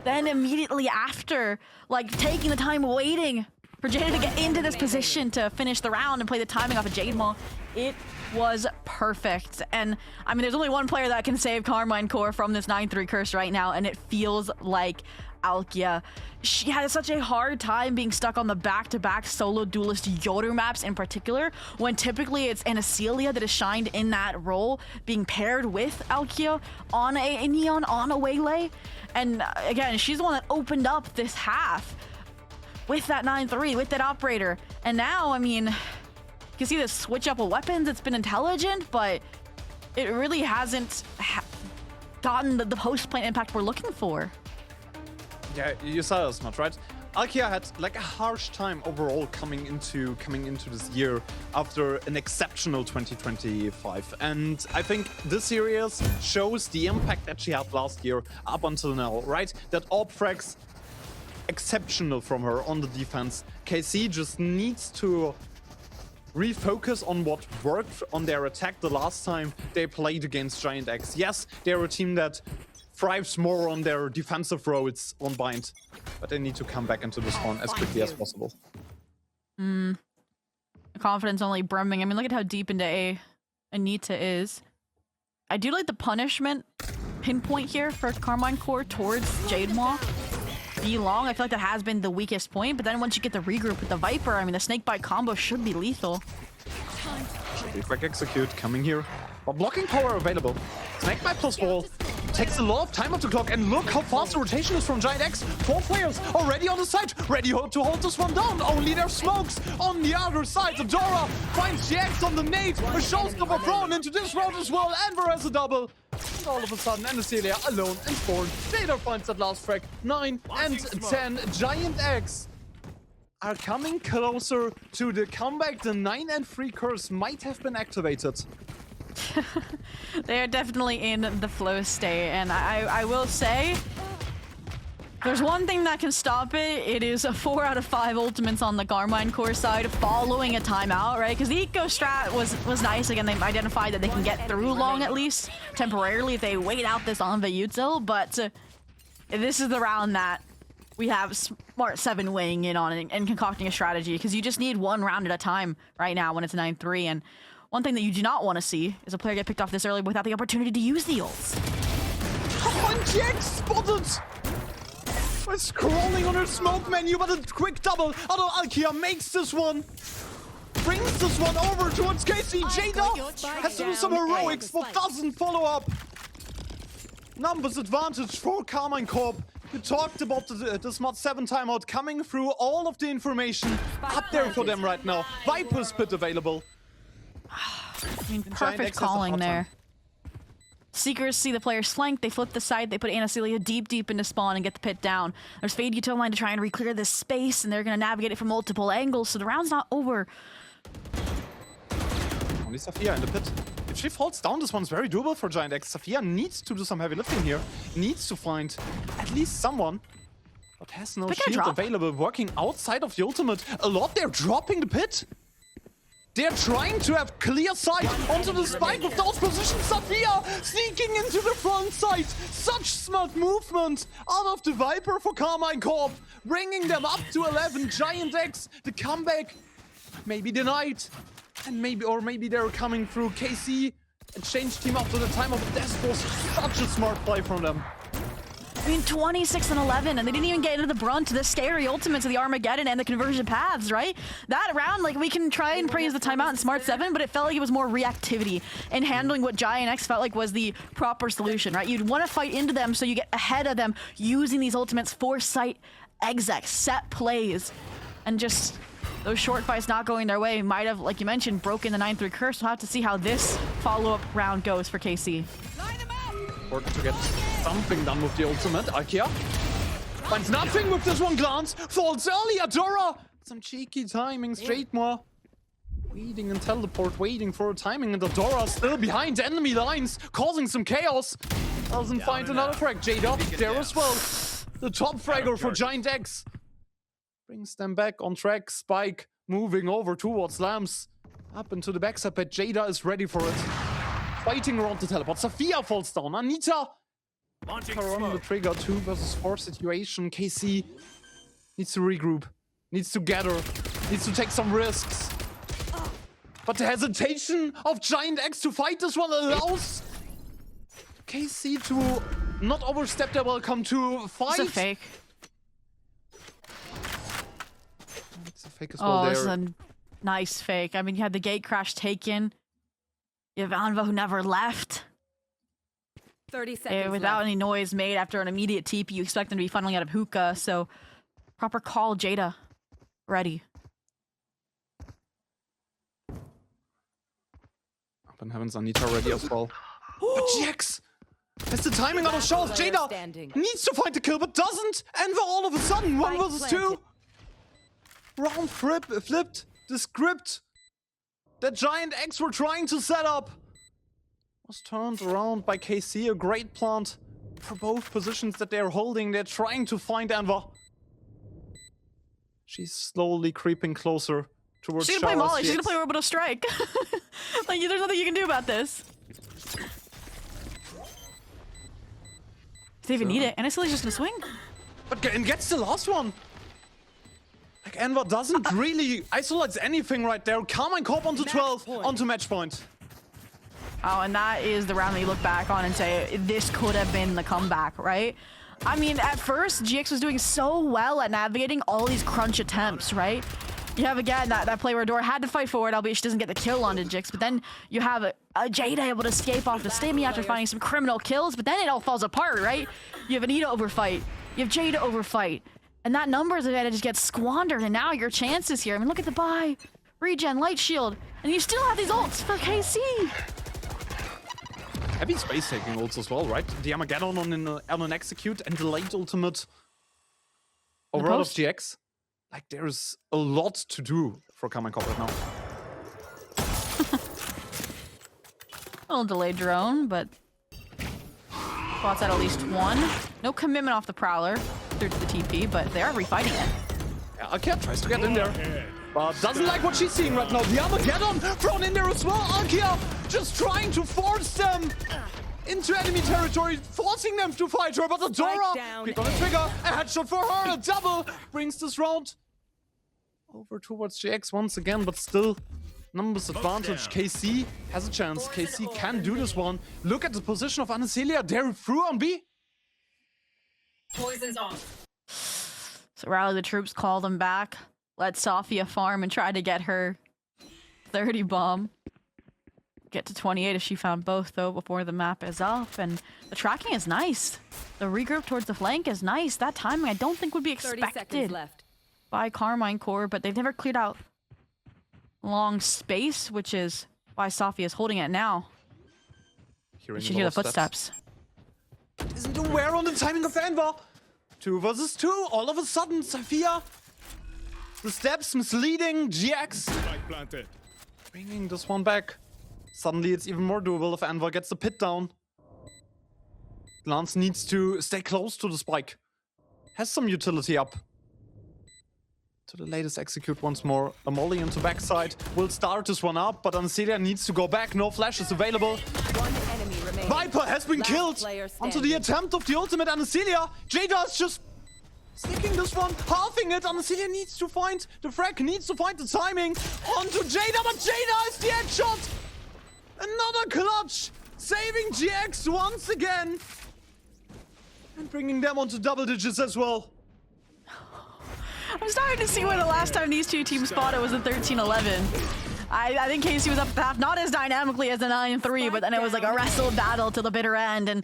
then immediately after, like, taking the time waiting for Jada to get into this position to finish the round and play the timing off of Jade Maul, it was perfect. And I mean, there's only one player that can save Carmine Core from this 9-3 curse right now, and it feels like Alkia. She had such a hard time being stuck on the back-to-back solo duelist Yoru maps in particular, when typically it's Anacelia that is shined in that role, being paired with Alkia on a Neon, on a Waylay. And again, she's the one that opened up this half with that 9-3, with that operator. And now, I mean, you can see the switch up of weapons. It's been intelligent, but it really hasn't gotten the post-plant impact we're looking for. Yeah, you saw as much, right? Alkia had like a harsh time overall coming into this year after an exceptional 2025, and I think this series shows the impact that she had last year up until now, right? That AWP frags exceptional from her on the defense. KC just needs to refocus on what worked on their attack the last time they played against Giant X. Yes, they're a team that thrives more on their defensive roles on Bind, but they need to come back into this one as quickly as possible. Confidence only brimming. I mean, look at how deep into A Anita is. I do like the punishment pinpoint here for Carmine Core towards Jade Maw. Be long, I feel like that has been the weakest point, but then once you get the regroup with the Viper, I mean, the snake-bite combo should be lethal. Quick execute coming here. But blocking power available. Snakebite plus wall takes a lot of time off the clock, and look how fast the rotation is from Giant X. 4 players already on the side, ready to hold this one down. Only their smokes on the other side. Adora finds GX on the nade. A showstopper thrown into this round as well. Enver has a double. And all of a sudden, Anacelia alone and Thorn. Vader finds that last frag. 9 and 10. Giant X are coming closer to the comeback. The 9-3 curse might have been activated. They are definitely in the flow state, and I will say, there's one thing that can stop it. It is a 4 out of 5 ultimates on the Carmine Core side following a timeout, right? Because the eco strat was nice. Again, they've identified that they can get through long, at least temporarily, if they wait out this on the util. But this is the round that we have Smart 7 weighing in on and concocting a strategy, because you just need one round at a time right now when it's 9-3. And one thing that you do not want to see is a player get picked off this early without the opportunity to use the ults. Oh, and GX spotted! We're scrolling on her smoke menu, but a quick double. Although Alkia makes this one. Brings this one over towards KC. Jada has to do some heroics, but doesn't follow up. Numbers advantage for Carmine Corp. You talked about the Smart 7 timeout coming through, all of the information up there for them right now. Viper's Pit available. I mean, perfect calling there. Seekers see the players flank, they flip the side, they put Anacelia deep into spawn and get the pit down. There's Fade util line to try and re-clear this space, and they're gonna navigate it from multiple angles, so the round's not over. Only Saphia in the pit. If she falls down, this one's very doable for Giant X. Saphia needs to do some heavy lifting here. Needs to find at least someone, but has no shield available, working outside of the ultimate. A lot, they're dropping the pit. They're trying to have clear sight onto the spike of those positions. Saphia sneaking into the front side. Such smart movement out of the Viper for Carmine Corp, bringing them up to 11. Giant X, the comeback maybe denied, and maybe they're coming through. KC, a change team after the time of the death force. Such a smart play from them. I mean, 26 and 11, and they didn't even get into the brunt of the scary ultimates of the Armageddon and the conversion paths, right? That round, like, we can try and praise the timeout in Smart 7, but it felt like it was more reactivity and handling what Giant X felt like was the proper solution, right? You'd want to fight into them so you get ahead of them using these ultimates, foresight, exec, set plays, and just those short fights not going their way might have, like you mentioned, broken the 9-3 curse. We'll have to see how this follow-up round goes for KC. Important to get something done with the ultimate. Alkia finds nothing with this one glance. Falls early. Adora, some cheeky timing. Straight more. Waiting and teleport, waiting for a timing. And Adora still behind enemy lines, causing some chaos. Doesn't find another frag. Jada there as well. The top fragger for Giant X. Brings them back on track. Spike moving over towards Lambs. Up into the backside, but Jada is ready for it. Fighting around the teleport. Saphia falls down. Anita on the trigger, 2 versus 4 situation. KC needs to regroup, needs to gather, needs to take some risks. But the hesitation of Giant X to fight this one allows KC to not overstep their welcome to fight. It's a fake. It's a fake as well It's there. a nice fake. I mean, you had the gate crash taken. You have Anva who never left. 30 seconds Without left. any noise made after an immediate TP, you expect them to be funneling out of hookah. So, proper call, Jada. Ready. Up in heavens, Anita ready as well. But GX has the timing out of shows. Jada standing. needs to find the kill, but doesn't. Enver all of a sudden, 1 versus 2. Round flipped. The script that Giant X were trying to set up was turned around by KC. A great plant for both positions that they're holding. They're trying to find Enver. She's slowly creeping closer towards She's gonna play Molly. GX. She's gonna play Orbital Strike. Like, there's nothing you can do about this. They even need it. And it's just gonna swing. And gets the last one. Like, Enver doesn't really isolate anything right there. Carmine Corp onto 12, onto match point. Oh, and that is the round that you look back on and say, this could have been the comeback, right? I mean, at first, GX was doing so well at navigating all these crunch attempts, right? You have, again, that play where Dora had to fight forward, albeit she doesn't get the kill onto Jix, but then you have a Jada able to escape off the stimmy after finding some criminal kills, but then it all falls apart, right? You have Anita overfight, you have Jada overfight, and that numbers advantage gets squandered, and now your chances here. I mean, look at the buy, regen, light shield, and you still have these ults for KC. Heavy space taking ults as well, right? The Armageddon on an execute and the late ultimate overall of GX. Like, there's a lot to do for Carmine Corp right now. A little delayed drone, but spots at least 1. No commitment off the Prowler through to the TP, but they are refighting it. Yeah, Alkia tries to get in there, but doesn't like what she's seeing right now. The Armageddon thrown in there as well. Alkia just trying to force them into enemy territory, forcing them to fight her, but Adora, click on the trigger, a headshot for her, a double, brings this round over towards GX once again, but still numbers advantage. KC has a chance. KC can do this one. Look at the position of Anacelia. They're through on B. Poison's off. So rally the troops, call them back, let Sofia farm and try to get her 30 bomb. Get to 28 if she found both, though, before the map is up. And the tracking is nice. The regroup towards the flank is nice. That timing I don't think would be 30 expected seconds left. by Carmine Corp, but they've never cleared out long space, which is why Sofia is holding it now. You should hear the footsteps. Isn't aware on the timing of Enver. 2 versus 2. All of a sudden, Sofia. The steps misleading GX. Bringing this one back. Suddenly, it's even more doable if Enver gets the pit down. Lance needs to stay close to the spike. Has some utility up. To the latest execute once more. A molly into backside. Will start this one up, but Anacelia needs to go back. No flash is available. One enemy remaining. Viper has been Last killed player onto the standing. attempt of the ultimate Anacelia. Jada is just sticking this one, halving it. Anacelia needs to find the frag, needs to find the timing onto Jada, but Jada is the headshot. Another clutch, saving GX once again. And bringing them onto double digits as well. I'm starting to see where the last time these two teams fought it was in 13-11. I think KC was up at the half, not as dynamically as the 9-3, but then it was like a wrestled battle to the bitter end. And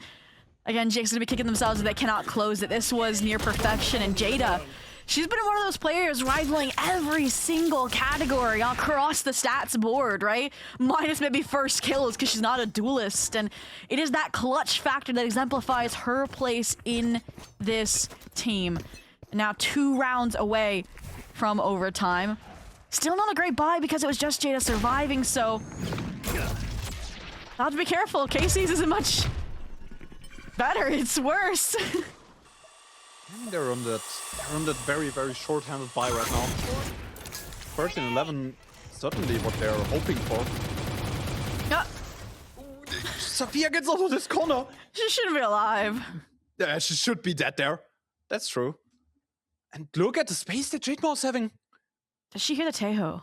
again, Jake's gonna be kicking themselves if they cannot close it. This was near perfection, and Jada, she's been one of those players rivaling every single category across the stats board, right? Minus maybe first kills because she's not a duelist. And it is that clutch factor that exemplifies her place in this team. Now 2 rounds away from overtime. Still not a great buy because it was just Jada surviving, so have to be careful. KC's isn't much better, it's worse. They're on that very, very short-handed buy right now. 13-11, certainly what they're hoping for. Yeah, Sofia gets out of this corner. she shouldn't be alive. Yeah, she should be dead there. That's true. And look at the space that Jademore is having. Does she hear the Tejo?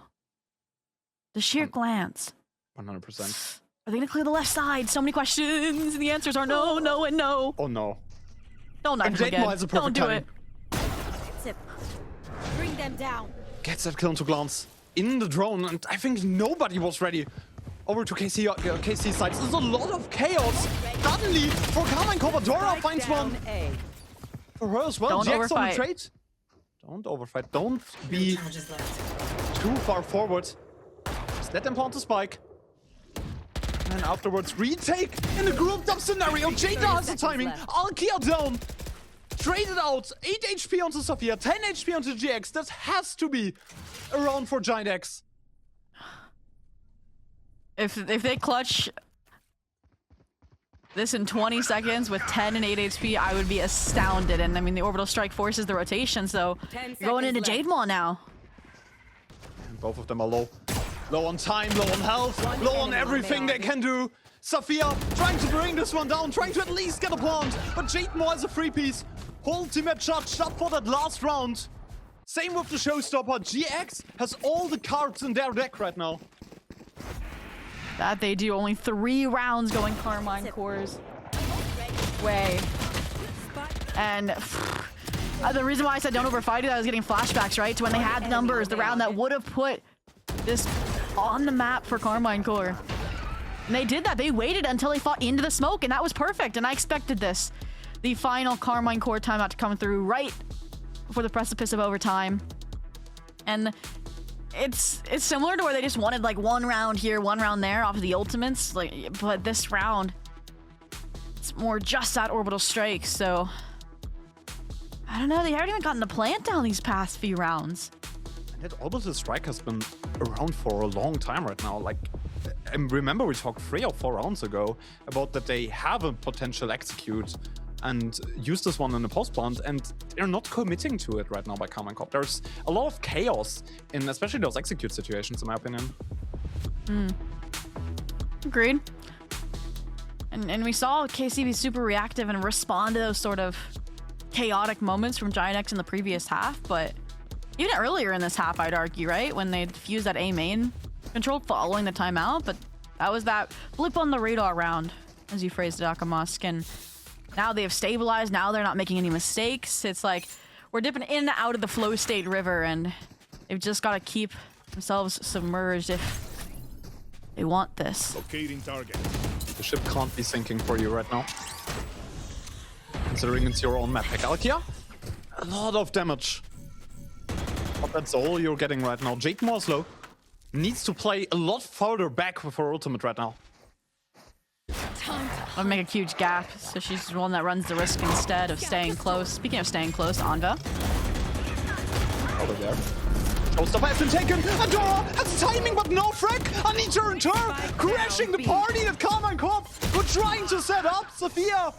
The sheer glance. 100%. Are they gonna clear the left side? So many questions, and the answers are no, no, and no. Oh no. Don't knife him again. Don't do it. Bring them down. Gets that kill into glance in the drone, and I think nobody was ready. Over to KC sides. There's a lot of chaos. Suddenly, for Carmine Covadora finds one. For her as well. Don't GX on the overfight. trade. Don't overfight. Don't be too far forward. Just let them plant the spike. And afterwards, retake in a grouped up scenario. Jada has the timing. Alkia down. Traded out. 8 HP onto Sophia, 10 HP onto GX. That has to be a round for Giant X. If they clutch this in 20 seconds with 10 and 8 HP, I would be astounded. And I mean, the orbital strike forces the rotation, so you're going into Jademore now. And both of them are low. Low on time, low on health, low on everything they can do. Sophia trying to bring this one down, trying to at least get a plant. But Jademore has a free piece. Ultimate charged up for that last round. Same with the showstopper. GX has all the cards in their deck right now. That they do. Only 3 rounds going Carmine Core's way. And the reason why I said don't overfight it, I was getting flashbacks, right? To when they had the numbers, the round that would have put this on the map for Carmine Core. And they did that. They waited until they fought into the smoke, and that was perfect. And I expected this. The final Carmine Core timeout to come through right before the precipice of overtime. And it's similar to where they just wanted like 1 round here, 1 round there off of the ultimates. But this round, it's more just that orbital strike. So I don't know. They haven't even gotten the plant down these past few rounds. And that orbital strike has been around for a long time right now. Like, and remember we talked 3 or 4 rounds ago about that they have a potential execute and use this one in the post plant, and they're not committing to it right now by Carmine Corp. There's a lot of chaos in especially those execute situations, in my opinion. Agreed. And we saw KC be super reactive and respond to those sort of chaotic moments from Giant X in the previous half, but even earlier in this half, I'd argue, right? When they fused that A main control following the timeout, but that was that blip on the radar round, as you phrased it, Akamusk, and now they have stabilized. Now they're not making any mistakes. It's like we're dipping in and out of the flow state river, and they've just got to keep themselves submerged if they want this. Locating target. The ship can't be sinking for you right now, considering it's your own map pick. Alkia, a lot of damage. But that's all you're getting right now. Jademore slow needs to play a lot farther back with her ultimate right now. I'll make a huge gap, so she's the one that runs the risk instead of staying close. Speaking of staying close, Anva. Over there. Showstopper has been taken. Adora has timing, but no frag. Anita and her crashing the party that Carmine Corp were trying to set up. Sophia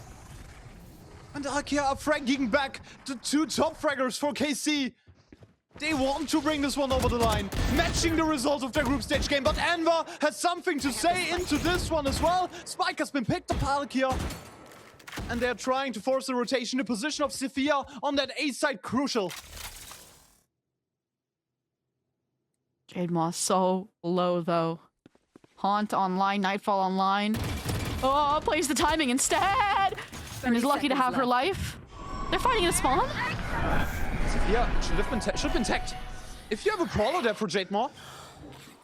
and Alkia are fragging back the 2 top fraggers for KC. They want to bring this one over the line, matching the result of their group stage game, but Anva has something to say into this one as well. Spike has been picked up, Alkia, and they're trying to force the rotation. The position of Sophia on that A side crucial. Jademore so low though. Haunt online, Nightfall online. Oh, plays the timing instead, and is lucky to have her life. They're fighting in a spawn. Sophia should have been tagged. If you have a brawler there for Jademore,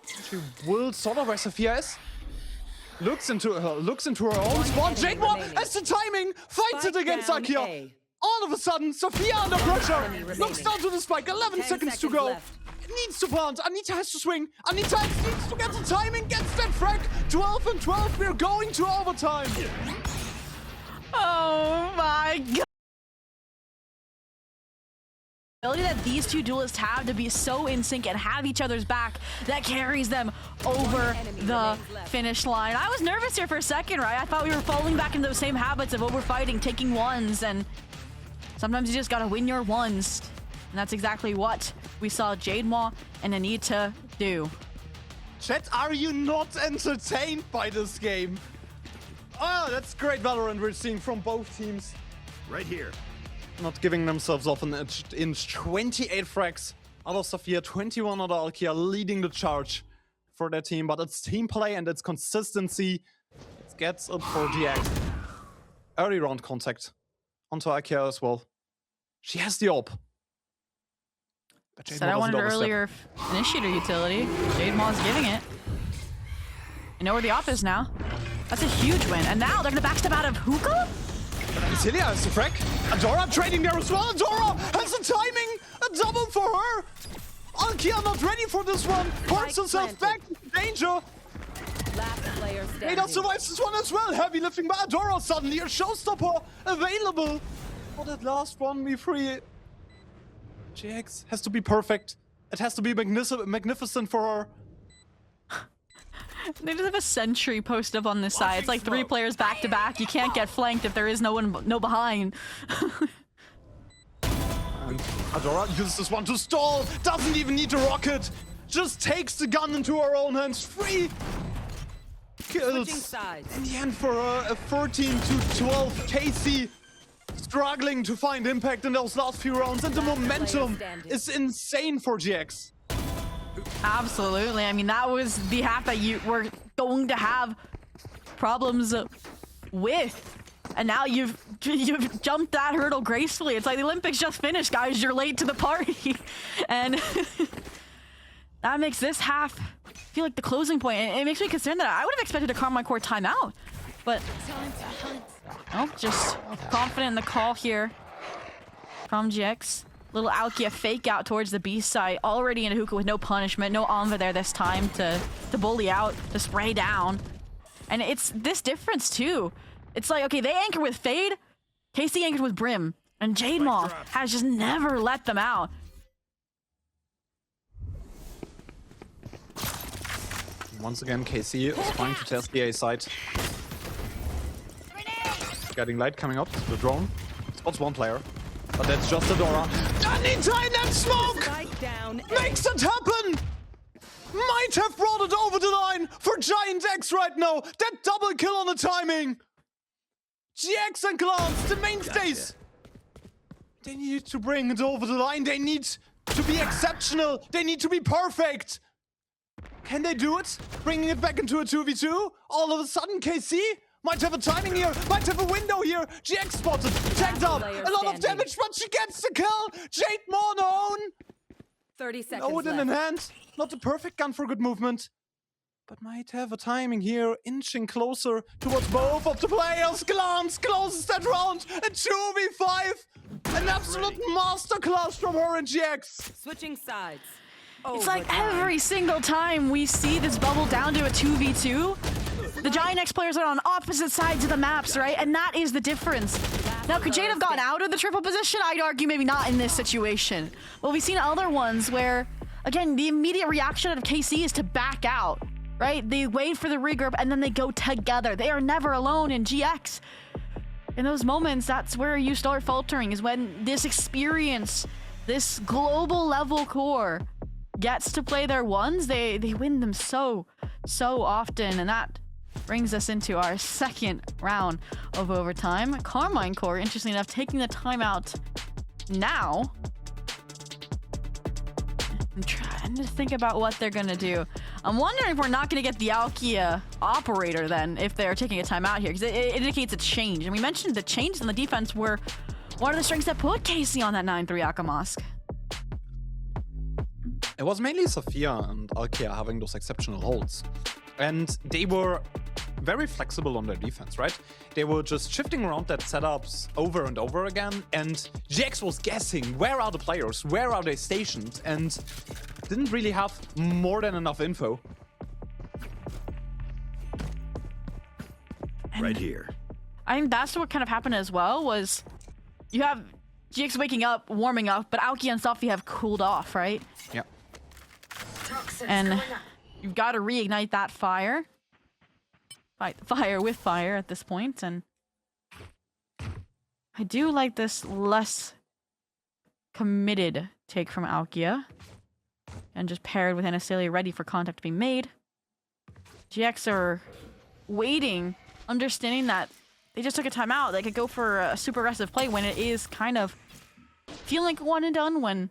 she will sort of where Sophia is. Looks into her own spawn. Jademore has the timing, fights it against Alkia. All of a sudden, Sophia under pressure. Looks down to the spike. 11 seconds to go. Needs to plant. Anita has to swing. Anita needs to get the timing. Gets that frag. 12 and 12. We're going to overtime. Oh my god. The ability that these 2 duelists have to be so in sync and have each other's back, that carries them over the finish line. I was nervous here for a second, right? I thought we were falling back into those same habits of overfighting, taking ones, and sometimes you just gotta win your ones. And that's exactly what we saw Jademore and Anita do. Chat, are you not entertained by this game? Oh, that's great Valorant we're seeing from both teams. Right here. Not giving themselves off an inch. 28 frags out of Sophia, 21 out of Alkia, leading the charge for their team. But it's team play and it's consistency. It gets it for GX. Early round contact onto Alkia as well. She has the AWP. Said I wanted earlier initiator utility. Jade Maw's giving it. You know where the AWP is now. That's a huge win. And now they're gonna backstab out of Hookah? Celia has the frag. Adora trading there as well. Adora has the timing. A double for her. Alkia not ready for this one. Forces herself back into danger. Last player standing. Ada survives this one as well. Heavy lifting by Adora. Suddenly a showstopper available. For that last 1v3. GX has to be perfect. It has to be magnificent for her. They just have a sentry posted up on this side. It's like 3 players back to back. You can't get flanked if there is no behind. And Adora uses this one to stall. Doesn't even need to rocket. Just takes the gun into her own hands. 3 kills. In the end for her, a 13-12 KC. Struggling to find impact in those last few rounds. And the momentum is insane for GX. Absolutely. I mean, that was the half that you were going to have problems with. And now you've jumped that hurdle gracefully. It's like the Olympics just finished, guys. You're late to the party. And that makes this half feel like the closing point. It makes me concerned that I would have expected a Carmine Core timeout. But oh, just confident in the call here from GX. Little Alkia fake out towards the B site. Already in a hookah with no punishment. No Anva there this time to bully out, to spray down. And it's this difference too. It's like, okay, they anchor with Fade. KC anchored with Brim. And Jade Maw has just never let them out. Once again, KC is trying to test the A site. Getting light coming up. The drone spots one player. But that's just Adora. Anytime that smoke makes it happen! Might have brought it over the line for Giant X right now. That double kill on the timing. GX and Glance, the mainstays. They need to bring it over the line. They need to be exceptional. They need to be perfect. Can they do it? Bringing it back into a 2v2? All of a sudden, KC might have a timing here, might have a window here. GX spotted, tagged up, a lot of damage, but she gets the kill. Jade Maw on her own. 30 seconds Odin in hand. Not the perfect gun for good movement, but might have a timing here, inching closer towards both of the players. Glance closes that round. A 2v5. An absolute masterclass from her and GX. Switching sides. It's like every single time we see this bubble down to a 2v2, the Giant X players are on opposite sides of the maps, right? And that is the difference. Now, could Jade have gone out of the triple position? I'd argue maybe not in this situation. But we've seen other ones where, again, the immediate reaction of KC is to back out, right? They wait for the regroup and then they go together. They are never alone in GX. In those moments, that's where you start faltering, is when this experience, this global level core gets to play their ones. They win them so often, and that brings us into our second round of overtime. Carmine Core, interestingly enough, taking the timeout now. I'm trying to think about what they're gonna do. I'm wondering if we're not gonna get the Alkia operator then, if they're taking a timeout here, because it indicates a change. And we mentioned the changes in the defense were one of the strengths that put KC on that 9-3 Akamask. It was mainly Sophia and Alkia having those exceptional holds. And they were very flexible on their defense, right? They were just shifting around that setups over and over again, and GX was guessing where are the players, where are they stationed, and didn't really have more than enough info. Right here. I think that's what kind of happened as well, was you have GX waking up, warming up, but Alkia and Sophie have cooled off, right? Yeah. And you've got to reignite that fire. Fight the fire with fire at this point, and I do like this less committed take from Alkia. And just paired with Anastasia ready for contact to be made. GX are waiting, understanding that they just took a timeout. They could go for a super aggressive play when it is kind of feeling like one and done when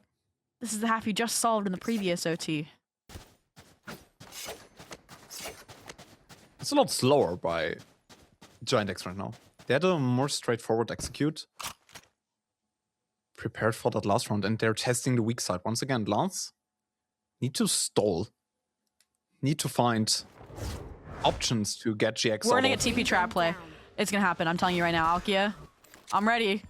this is the half you just solved in the previous OT. It's a lot slower by Giant X right now. They had a more straightforward execute. Prepared for that last round, and they're testing the weak side once again. Lance need to stall. Need to find options to get GX. We're gonna get TP trap play. It's gonna happen. I'm telling you right now, Alkia. I'm ready.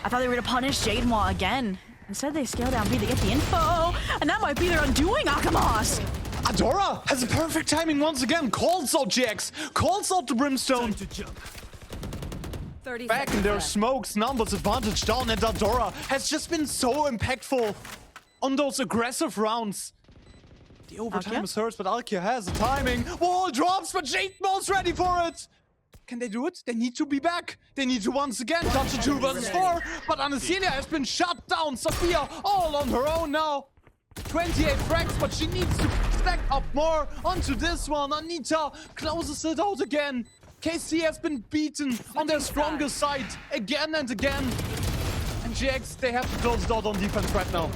I thought they were gonna punish Jadenwa again. Instead, they scale down B to get the info, and that might be their undoing, Akamos. Adora has a perfect timing once again. Calls out GX, calls out the Brimstone. 30 Back in their smokes, numbers advantage down, and Adora has just been so impactful on those aggressive rounds. The overtime is hers, but Alkia has the timing. Wall drops, but Jadenwa's ready for it. Can they do it? They need to be back. They need to once again touch a 2 versus 4, but Anasilia has been shut down. Sophia all on her own now. 28 frags, but she needs to stack up more onto this one. Anita closes it out again. KC has been beaten on their strongest side again and again. And GX, they have to close it out on defense right now.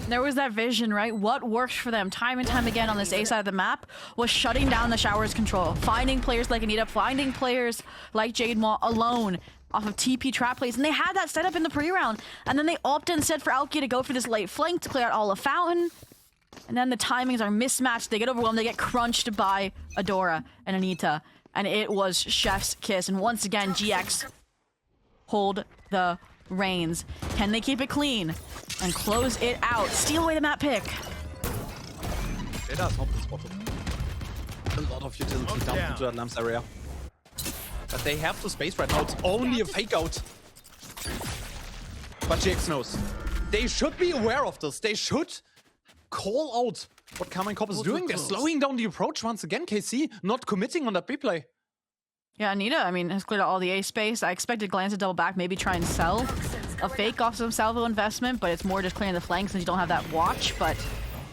There was that vision, right? What worked for them time and time again on this A side of the map was shutting down the Shower's control. Finding players like Anita, finding players like Jadenwa alone off of TP trap plays. And they had that set up in the pre-round. And then they opted instead for Alkia to go for this late flank to clear out all of Fountain. And then the timings are mismatched. They get overwhelmed. They get crunched by Adora and Anita. And it was chef's kiss. And once again, GX hold the reins. Can they keep it clean and close it out? Steal away the map pick. That's not the spot. A lot of utility down into that lamps area. But they have the space right now. It's only a fake out. But GX knows. They should be aware of this. They should call out what Carmine Corp is doing. They're slowing down the approach once again. KC not committing on that replay. Yeah, Anita, I mean, has cleared out all the A space. I expected Glance to double back, maybe try and sell a fake off some salvo investment, but it's more just clearing the flanks since you don't have that watch. But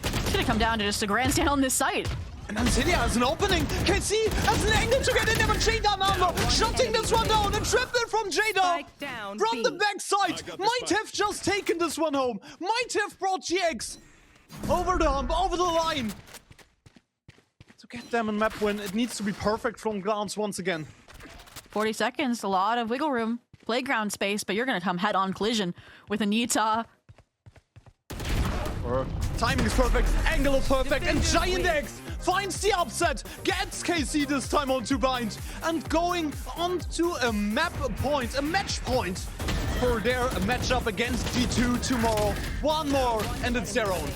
it's gonna come down to just a grandstand on this site. And Ansilia has an opening. KC has an angle to get in there, but Jada now shutting this one down. A triple from Jada from the backside. Might have just taken this one home. Might have brought GX over the hump, over the line. To get them a map win, it needs to be perfect from Glance once again. 40 seconds, a lot of wiggle room, playground space, but you're gonna come head-on collision with Anita. Timing is perfect, angle is perfect, and Giant X finds the upset, gets KC this time onto bind, and going on to a map point, a match point for their matchup against G2 tomorrow. One more, and it's their own.